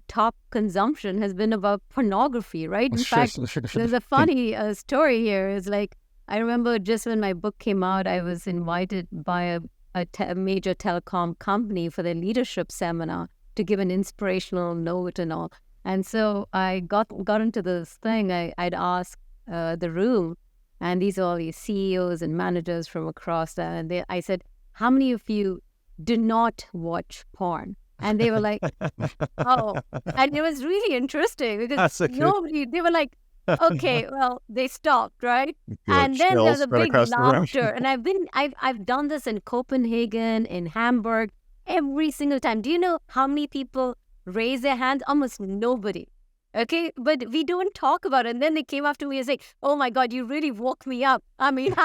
top consumption has been about pornography, right? In fact, there's a funny story here. Is like, I remember just when my book came out, I was invited by a major telecom company for their leadership seminar to give an inspirational note and all. And so I got into this thing. I'd ask the room, and these are all these CEOs and managers from across that. And I said, how many of you do not watch porn? And they were like, oh. And it was really interesting because nobody, they were like, okay, well, they stopped, right? And then there's a big laughter. And I've done this in Copenhagen, in Hamburg, every single time. Do you know how many people raise their hands? Almost nobody. Okay, but we don't talk about it. And then they came after me and say, oh my God, you really woke me up. I mean,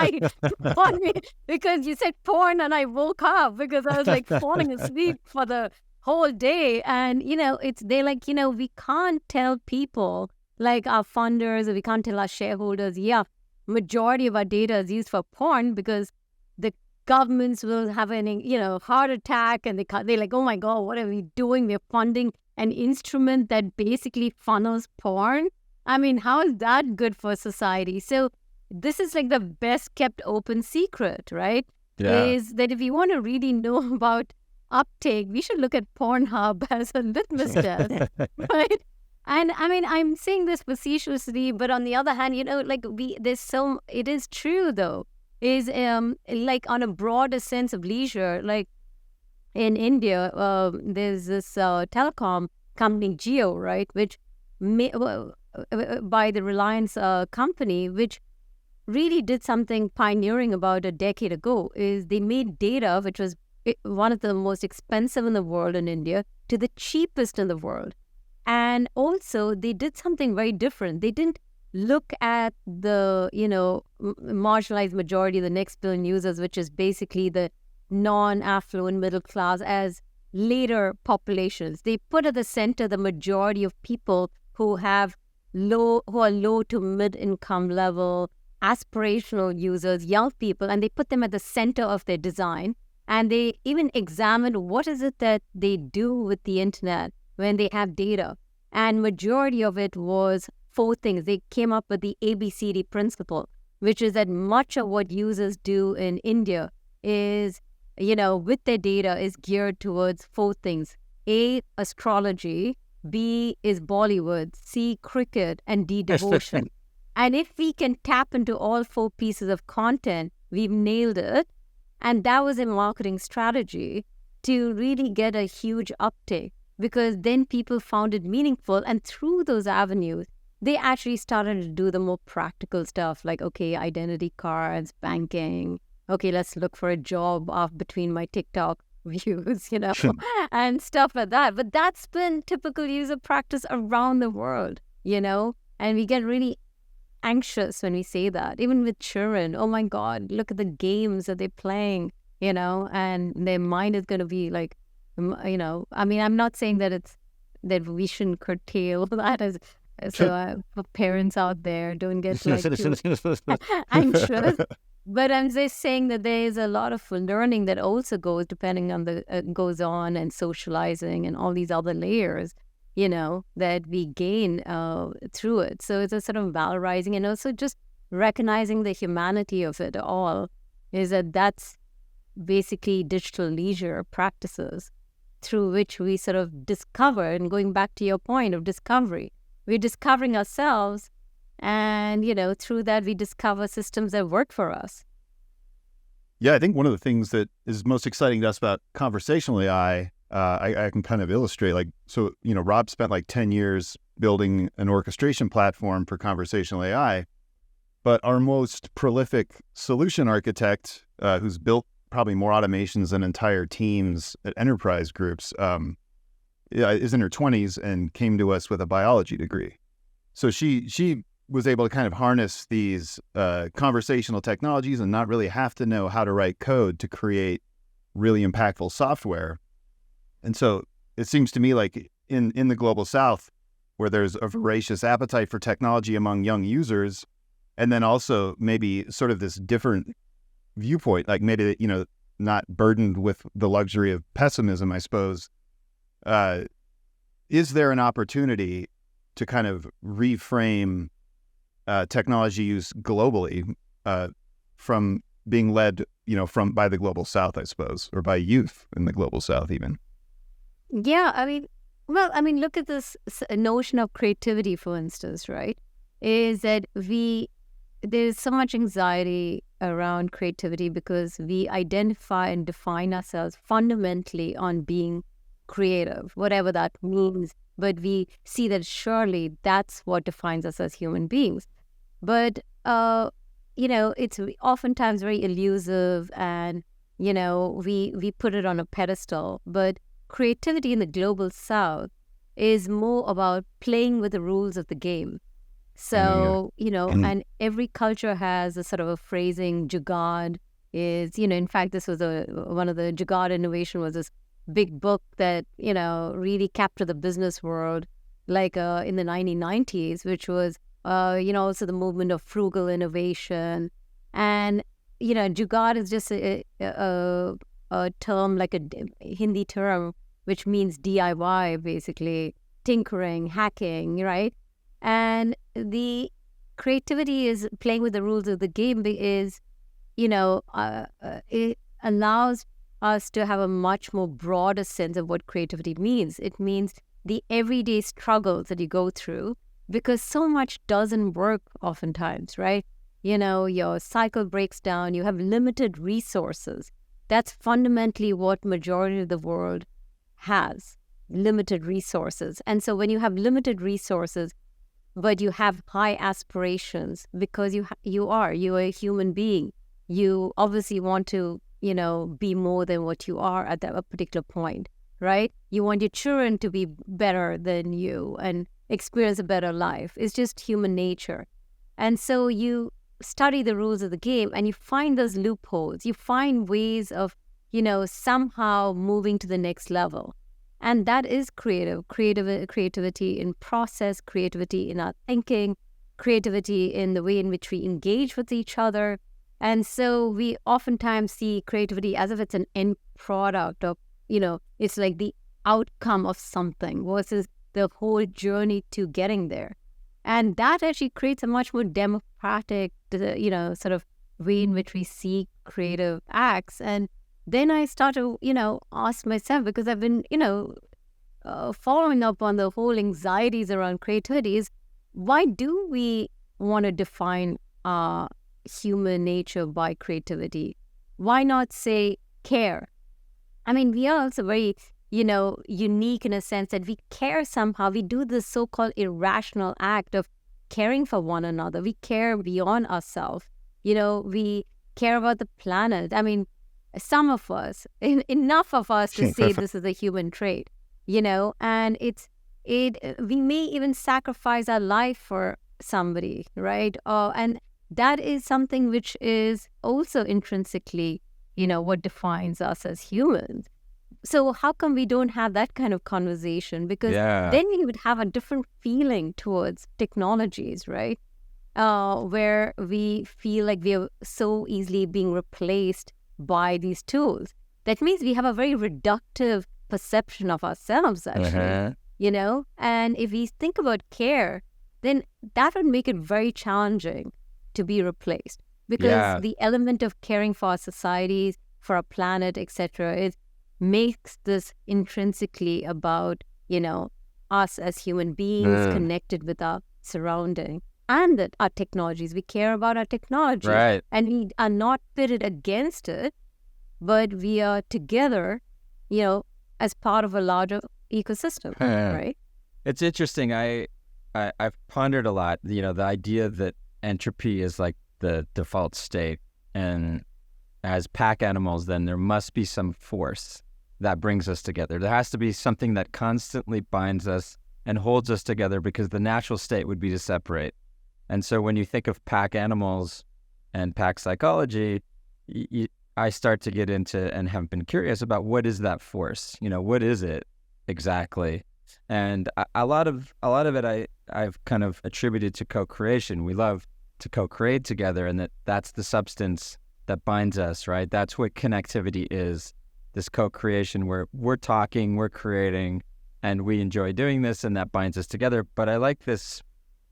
because you said porn and I woke up because I was like falling asleep for the whole day. And, they're like, we can't tell people, like our funders, or we can't tell our shareholders, majority of our data is used for porn because the governments will have an, heart attack, and they're like, oh my God, what are we doing? We're funding an instrument that basically funnels porn. I mean, how is that good for society? So this is like the best kept open secret, right? Yeah. Is that if you want to really know about uptake, we should look at Pornhub as a litmus test, right? And I mean, I'm saying this facetiously, but on the other hand, like it is true though, is like on a broader sense of leisure, like in India, there's this telecom company, Jio, right, which by the Reliance company, which really did something pioneering about a decade ago, is they made data, which was one of the most expensive in the world in India, to the cheapest in the world. And also, they did something very different. They didn't look at the, marginalized majority, the next billion users, which is basically the non-affluent middle class, as later populations. They put at the center the majority of people who are low to mid-income level, aspirational users, young people, and they put them at the center of their design. And they even examined what is it that they do with the internet when they have data. And majority of it was 4 things. They came up with the ABCD principle, which is that much of what users do in India is, with their data is geared towards 4 things. A, astrology. B is Bollywood. C, cricket. And D, devotion. And if we can tap into all 4 pieces of content, we've nailed it. And that was a marketing strategy to really get a huge uptake, because then people found it meaningful. And through those avenues, they actually started to do the more practical stuff like, okay, identity cards, banking. Okay, let's look for a job off between my TikTok views, and stuff like that. But that's been typical user practice around the world, and we get really anxious when we say that, even with children. Oh my God, look at the games that they're playing, and their mind is going to be like, I mean, I'm not saying that we shouldn't curtail that so for parents out there, don't get like too anxious. But I'm just saying that there is a lot of learning that also goes goes on, and socializing and all these other layers, that we gain through it. So it's a sort of valorizing, and also just recognizing the humanity of it all, is that's basically digital leisure practices through which we sort of discover, and going back to your point of discovery, we're discovering ourselves, and, through that we discover systems that work for us. Yeah, I think one of the things that is most exciting to us about conversational AI, I can kind of illustrate, Rob spent like 10 years building an orchestration platform for conversational AI, but our most prolific solution architect, who's built probably more automations than entire teams at enterprise groups, is in her 20s and came to us with a biology degree. So she was able to kind of harness these conversational technologies and not really have to know how to write code to create really impactful software. And so it seems to me like in the global South, where there's a voracious appetite for technology among young users, and then also maybe sort of this different viewpoint, like maybe, not burdened with the luxury of pessimism, I suppose. Is there an opportunity to kind of reframe technology use globally from being led, by the global South, I suppose, or by youth in the global South even? Yeah, I mean, look at this notion of creativity, for instance, right? Is that there's so much anxiety around creativity because we identify and define ourselves fundamentally on being creative, whatever that means. But we see that surely that's what defines us as human beings. But, it's oftentimes very elusive, and, we put it on a pedestal. But creativity in the global South is more about playing with the rules of the game. So, and every culture has a sort of a phrasing. Jugaad is, in fact, this was one of the Jugaad innovation was this big book that, really captured the business world, like in the 1990s, which was, also the movement of frugal innovation. And, Jugaad is just a term, like a Hindi term, which means DIY, basically, tinkering, hacking, right? And the creativity is playing with the rules of the game is, it allows us to have a much more broader sense of what creativity means. It means the everyday struggles that you go through, because so much doesn't work oftentimes, right? Your cycle breaks down, you have limited resources. That's fundamentally what majority of the world has, limited resources. And so when you have limited resources, but you have high aspirations, because you're a human being, you obviously want to, be more than what you are at that particular point, right? You want your children to be better than you and experience a better life. It's just human nature. And so you study the rules of the game and you find those loopholes. You find ways of, somehow moving to the next level. And that is creativity in process, creativity in our thinking, creativity in the way in which we engage with each other. And so we oftentimes see creativity as if it's an end product of, it's like the outcome of something versus the whole journey to getting there. And that actually creates a much more democratic, sort of way in which we see creative acts. And then I start to, ask myself, because I've been, following up on the whole anxieties around creativity, is why do we want to define human nature by creativity? Why not say care? I mean, we are also very, unique in a sense that we care somehow. We do this so-called irrational act of caring for one another. We care beyond ourselves. We care about the planet. I mean, some of us, enough of us to say this is a human trait, and we may even sacrifice our life for somebody, right? And that is something which is also intrinsically, what defines us as humans. So how come we don't have that kind of conversation? Because then we would have a different feeling towards technologies, right? Where we feel like we are so easily being replaced by these tools. That means we have a very reductive perception of ourselves, actually, And if we think about care, then that would make it very challenging to be replaced. Because the element of caring for our societies, for our planet, etc., makes this intrinsically about, us as human beings connected with our surrounding. And that our technologies, we care about our technology. Right. And we are not pitted against it, but we are together, as part of a larger ecosystem, right? It's interesting. I've pondered a lot, the idea that entropy is like the default state. And as pack animals, then there must be some force that brings us together. There has to be something that constantly binds us and holds us together, because the natural state would be to separate. And so when you think of pack animals and pack psychology, I start to get into and have been curious about what is that force? What is it exactly? And a lot of it I've kind of attributed to co-creation. We love to co-create together, and that's the substance that binds us, right? That's what connectivity is, this co-creation where we're talking, we're creating, and we enjoy doing this, and that binds us together. But I like this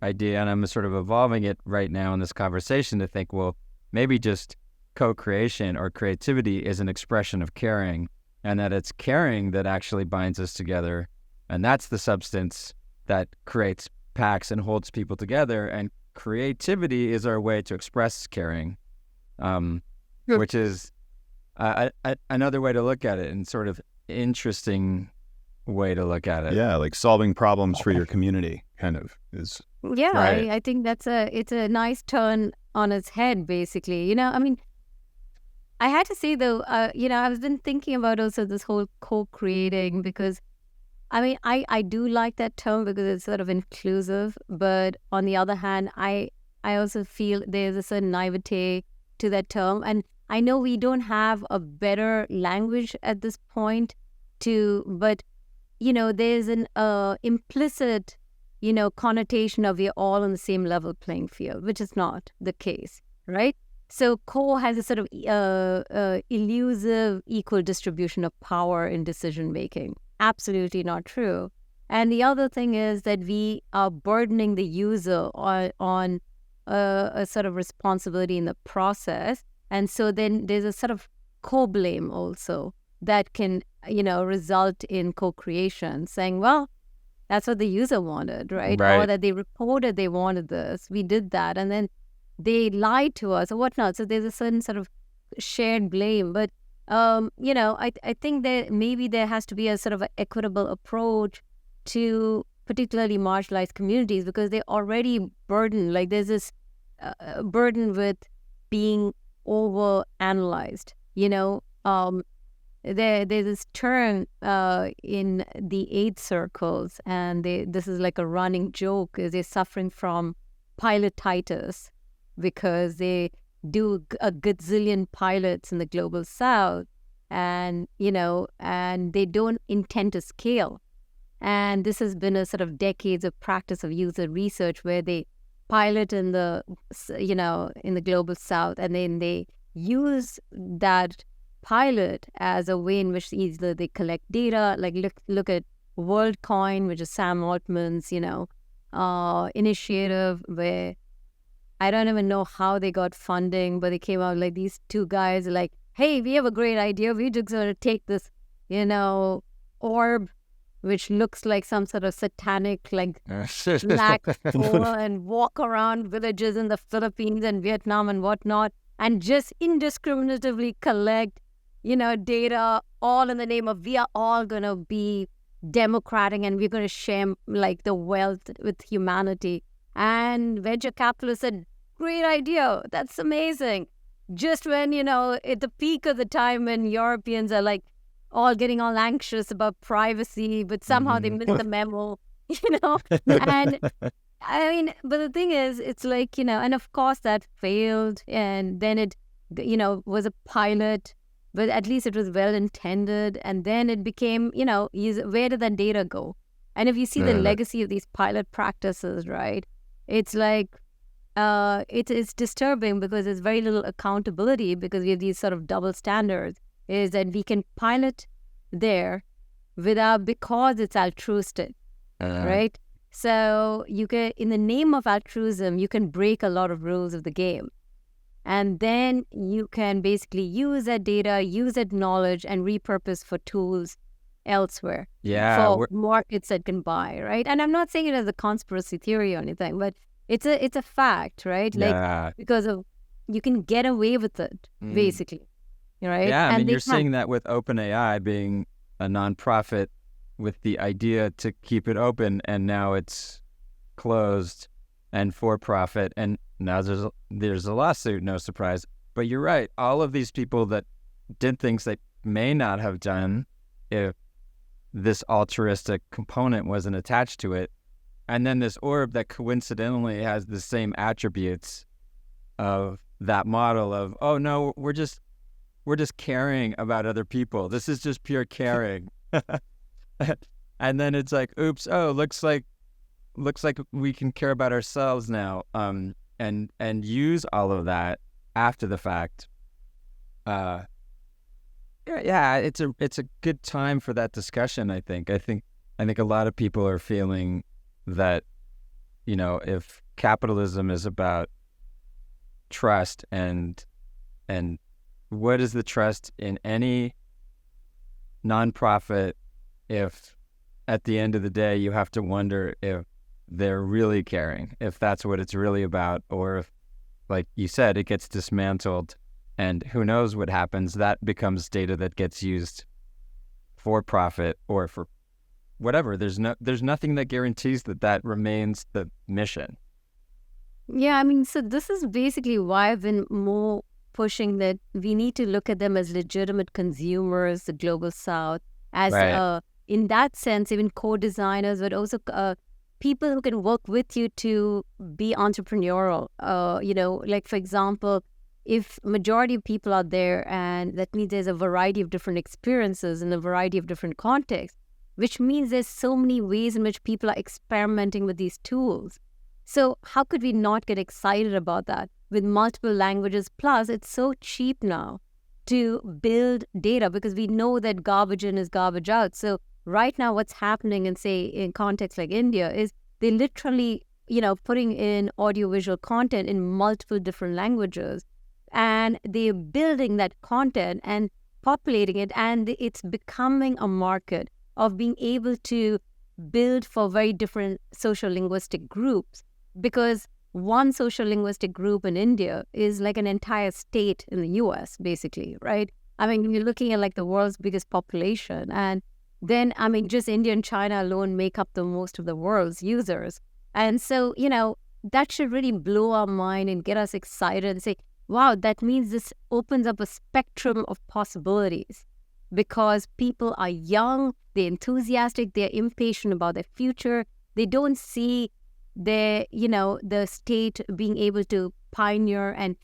idea, and I'm sort of evolving it right now in this conversation to think, well, maybe just co-creation or creativity is an expression of caring, and that it's caring that actually binds us together. And that's the substance that creates packs and holds people together. And creativity is our way to express caring, which is another way to look at it, and sort of interesting way to look at it. Yeah, like solving problems for your community kind of is. Yeah, right. I think it's a nice turn on its head, basically. I mean, I had to say, though, I've been thinking about also this whole co-creating, because, I mean, I do like that term because it's sort of inclusive. But on the other hand, I also feel there's a certain naivete to that term. And I know we don't have a better language at this point but, there's an implicit, connotation of we're all on the same level playing field, which is not the case, right? So co has a sort of elusive equal distribution of power in decision making. Absolutely not true. And the other thing is that we are burdening the user on a sort of responsibility in the process. And so then there's a sort of co-blame also that can, result in co-creation, saying, well, that's what the user wanted, right? Or that they reported they wanted this. We did that. And then they lied to us or whatnot. So there's a certain sort of shared blame. But, I think that maybe there has to be a sort of an equitable approach to particularly marginalized communities, because they're already burdened. Like there's this burden with being over-analyzed, there's this term in the AIDS circles, and this is like a running joke, is they're suffering from pilotitis because they do a gazillion pilots in the global south, and and they don't intend to scale. And this has been a sort of decades of practice of user research where they pilot in the in the global south, and then they use that pilot as a way in which either they collect data, like look at WorldCoin, which is Sam Altman's initiative, where I don't even know how they got funding, but they came out like these two guys are like, hey, we have a great idea, we're just going to take this orb which looks like some sort of satanic black hole and walk around villages in the Philippines and Vietnam and whatnot, and just indiscriminately collect data, all in the name of we are all going to be democratic and we're going to share the wealth with humanity. And venture capitalists said, great idea, that's amazing. Just when, at the peak of the time when Europeans are all getting all anxious about privacy, but somehow they missed the memo, And I mean, but the thing is, it's and of course that failed, and then it, was a pilot, but at least it was well intended, and then it became, where did that data go? And if you see the legacy of these pilot practices, right, it's it's disturbing because there's very little accountability, because we have these sort of double standards, is that we can pilot there because it's altruistic, right? So you can, in the name of altruism, you can break a lot of rules of the game. And then you can basically use that data, use that knowledge, and repurpose for tools elsewhere. Yeah. For markets that can buy, right? And I'm not saying it as a conspiracy theory or anything, but it's a fact, right? Because of, you can get away with it, basically. Right? Yeah, I mean, you're seeing that with OpenAI being a nonprofit with the idea to keep it open, and now it's closed and for profit, and now there's a lawsuit, no surprise. But you're right, all of these people that did things they may not have done if this altruistic component wasn't attached to it, and then this orb that coincidentally has the same attributes of that model of, oh no, we're just caring about other people. This is just pure caring. And then it's like, oops, looks like we can care about ourselves now. And use all of that after the fact. Yeah, it's a good time for that discussion, I think. I think a lot of people are feeling that, if capitalism is about trust and what is the trust in any nonprofit if at the end of the day you have to wonder if they're really caring, if that's what it's really about, or if, like you said, it gets dismantled and who knows what happens, that becomes data that gets used for profit or for whatever. There's nothing that guarantees that remains the mission. Yeah, I mean, so this is basically why I've been more pushing that we need to look at them as legitimate consumers, the global south, as in that sense, even co-designers, but also people who can work with you to be entrepreneurial. For example, if majority of people are there, and that means there's a variety of different experiences in a variety of different contexts, which means there's so many ways in which people are experimenting with these tools. So how could we not get excited about that? With multiple languages, plus it's so cheap now to build data, because we know that garbage in is garbage out. So right now what's happening in, say, in context like India is they literally, putting in audiovisual content in multiple different languages, and they're building that content and populating it, and it's becoming a market of being able to build for very different social linguistic groups, because one social linguistic group in India is like an entire state in the US, basically, right? I mean, you're looking at like the world's biggest population, and then, I mean, just India and China alone make up the most of the world's users. And so, that should really blow our mind and get us excited and say, wow, that means this opens up a spectrum of possibilities, because people are young, they're enthusiastic, they're impatient about their future. They don't see the state being able to pioneer and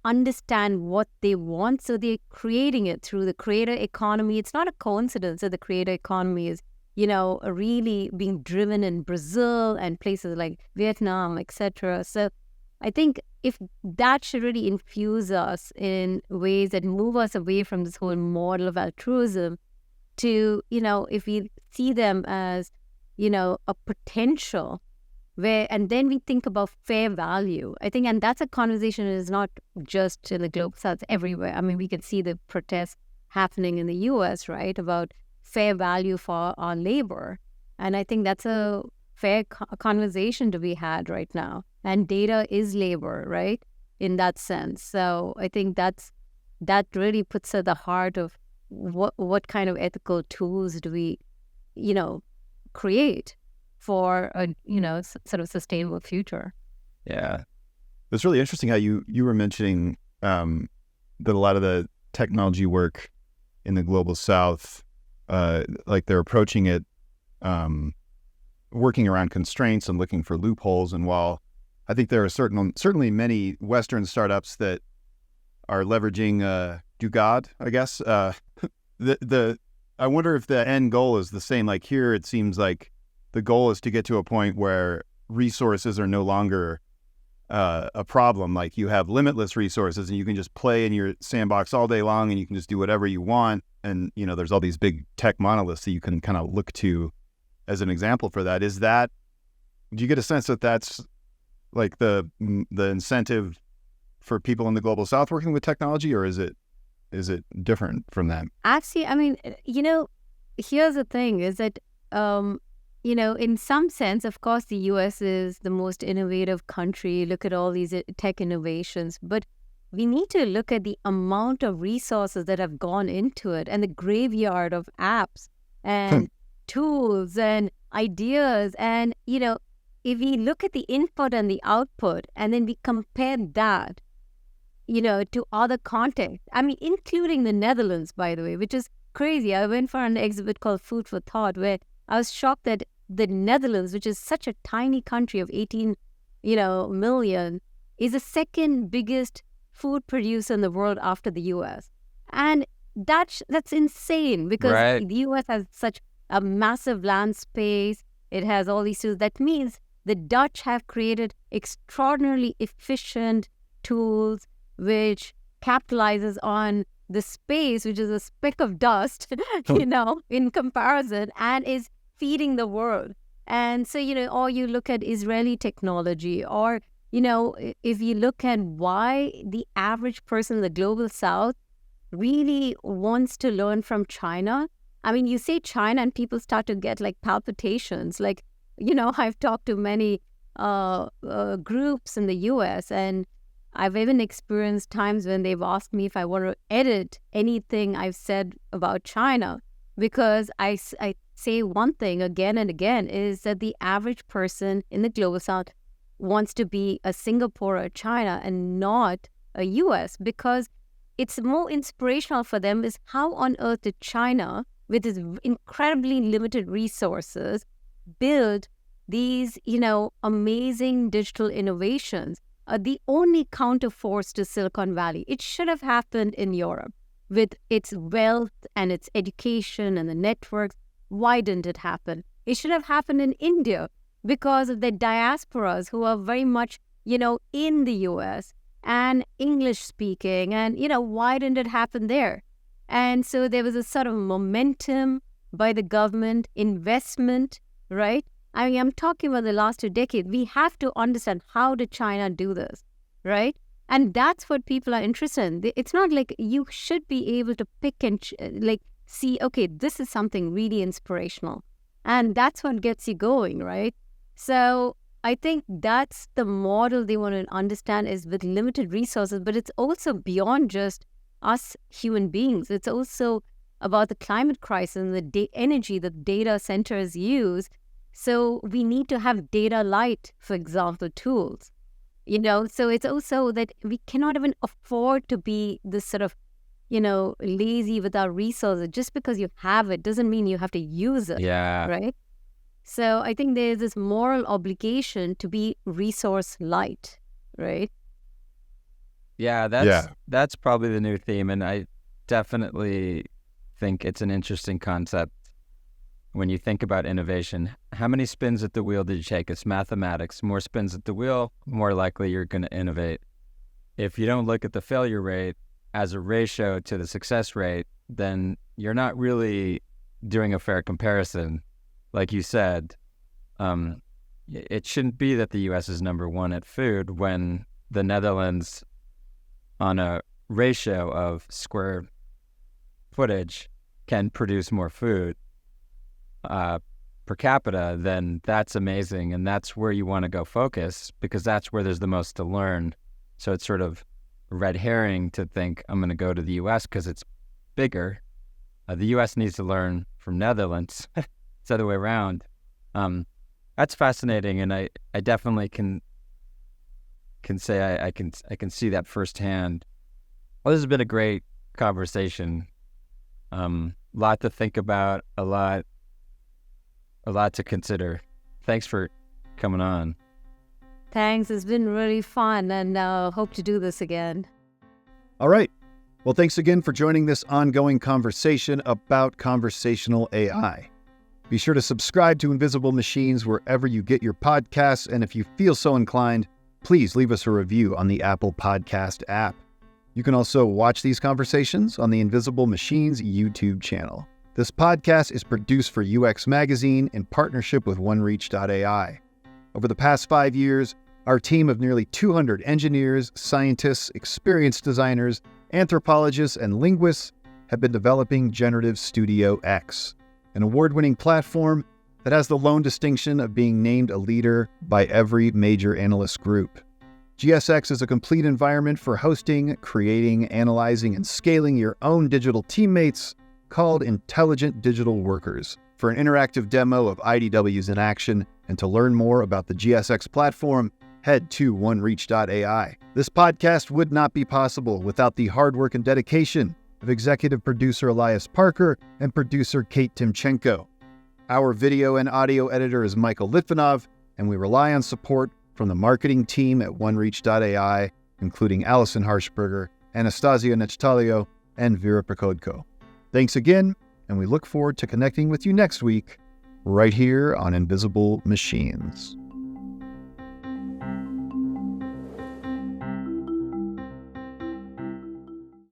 understand what they want. So they're creating it through the creator economy. It's not a coincidence that the creator economy is, really being driven in Brazil and places like Vietnam, etc. So I think if that should really infuse us in ways that move us away from this whole model of altruism to, if we see them as, a potential where, and then we think about fair value. I think, and that's a conversation that is not just in the global south, everywhere. I mean, we can see the protests happening in the US, right, about fair value for our labor. And I think that's a fair conversation to be had right now. And data is labor, right, in that sense. So I think that really puts at the heart of what kind of ethical tools do we, create for a, sort of sustainable future. Yeah. It's really interesting how you were mentioning that a lot of the technology work in the global south, like they're approaching it, working around constraints and looking for loopholes. And while I think there are certainly many Western startups that are leveraging Dugad, I guess, I wonder if the end goal is the same. Like here, it seems like the goal is to get to a point where resources are no longer a problem. Like you have limitless resources and you can just play in your sandbox all day long and you can just do whatever you want. And, there's all these big tech monoliths that you can kind of look to as an example for that. Do you get a sense that that's like the incentive for people in the global south working with technology, or is it different from that? Actually, I mean, here's the thing is that, in some sense, of course, the US is the most innovative country. Look at all these tech innovations. But we need to look at the amount of resources that have gone into it and the graveyard of apps and tools and ideas. And, if we look at the input and the output and then we compare that, to other contexts, I mean, including the Netherlands, by the way, which is crazy. I went for an exhibit called Food for Thought, where I was shocked that the Netherlands, which is such a tiny country of 18, million, is the second biggest food producer in the world after the US. And that's insane, because Right. the US has such a massive land space. It has all these tools. That means the Dutch have created extraordinarily efficient tools which capitalizes on the space, which is a speck of dust, in comparison, and is feeding the world. And so, or you look at Israeli technology, or, if you look at why the average person in the global south really wants to learn from China. I mean, you say China and people start to get like palpitations. Like, I've talked to many groups in the US, and I've even experienced times when they've asked me if I want to edit anything I've said about China, because I say one thing again and again, is that the average person in the global south wants to be a Singapore or China and not a US, because it's more inspirational for them is how on earth did China, with its incredibly limited resources, build these, amazing digital innovations. The only counterforce to Silicon Valley. It should have happened in Europe with its wealth and its education and the networks. Why didn't it happen? It should have happened in India because of the diasporas who are very much, in the US and English speaking. And, why didn't it happen there? And so there was a sort of momentum by the government, investment, right? I mean, I'm talking about the last 2 decades. We have to understand, how did China do this, right? And that's what people are interested in. It's not like you should be able to pick and see, okay, this is something really inspirational. And that's what gets you going, right? So I think that's the model they want to understand, is with limited resources, but it's also beyond just us human beings. It's also about the climate crisis and the energy that data centers use. So we need to have data light, for example, tools, so it's also that we cannot even afford to be this sort of, lazy with our resources. Just because you have it doesn't mean you have to use it. Yeah. Right. So I think there's this moral obligation to be resource light, right? Yeah, that's probably the new theme, and I definitely think it's an interesting concept when you think about innovation. How many spins at the wheel did you take? It's mathematics. More spins at the wheel, more likely you're going to innovate. If you don't look at the failure rate as a ratio to the success rate, then you're not really doing a fair comparison. Like you said, it shouldn't be that the U.S. is number one at food when the Netherlands, on a ratio of square footage, can produce more food per capita. Then that's amazing, and that's where you want to go focus, because that's where there's the most to learn. So it's sort of a red herring to think I'm going to go to the U.S. because it's bigger. The U.S. needs to learn from Netherlands. It's the other way around. That's fascinating, and I definitely can say I can see that firsthand. Well, this has been a great conversation. Lot to think about, a lot to consider. Thanks for coming on. Thanks. It's been really fun, and hope to do this again. All right. Well, thanks again for joining this ongoing conversation about conversational AI. Be sure to subscribe to Invisible Machines wherever you get your podcasts, and if you feel so inclined, please leave us a review on the Apple Podcast app. You can also watch these conversations on the Invisible Machines YouTube channel. This podcast is produced for UX Magazine in partnership with OneReach.ai. Over the past 5 years, our team of nearly 200 engineers, scientists, experienced designers, anthropologists, and linguists have been developing Generative Studio X, an award-winning platform that has the lone distinction of being named a leader by every major analyst group. GSX is a complete environment for hosting, creating, analyzing, and scaling your own digital teammates called Intelligent Digital Workers. For an interactive demo of IDWs in action and to learn more about the GSX platform, head to OneReach.ai. This podcast would not be possible without the hard work and dedication of executive producer Elias Parker and producer Kate Timchenko. Our video and audio editor is Michael Litvinov, and we rely on support from the marketing team at OneReach.ai, including Allison Harshberger, Anastasia Nechtalio, and Vera Prokodko. Thanks again, and we look forward to connecting with you next week, right here on Invisible Machines.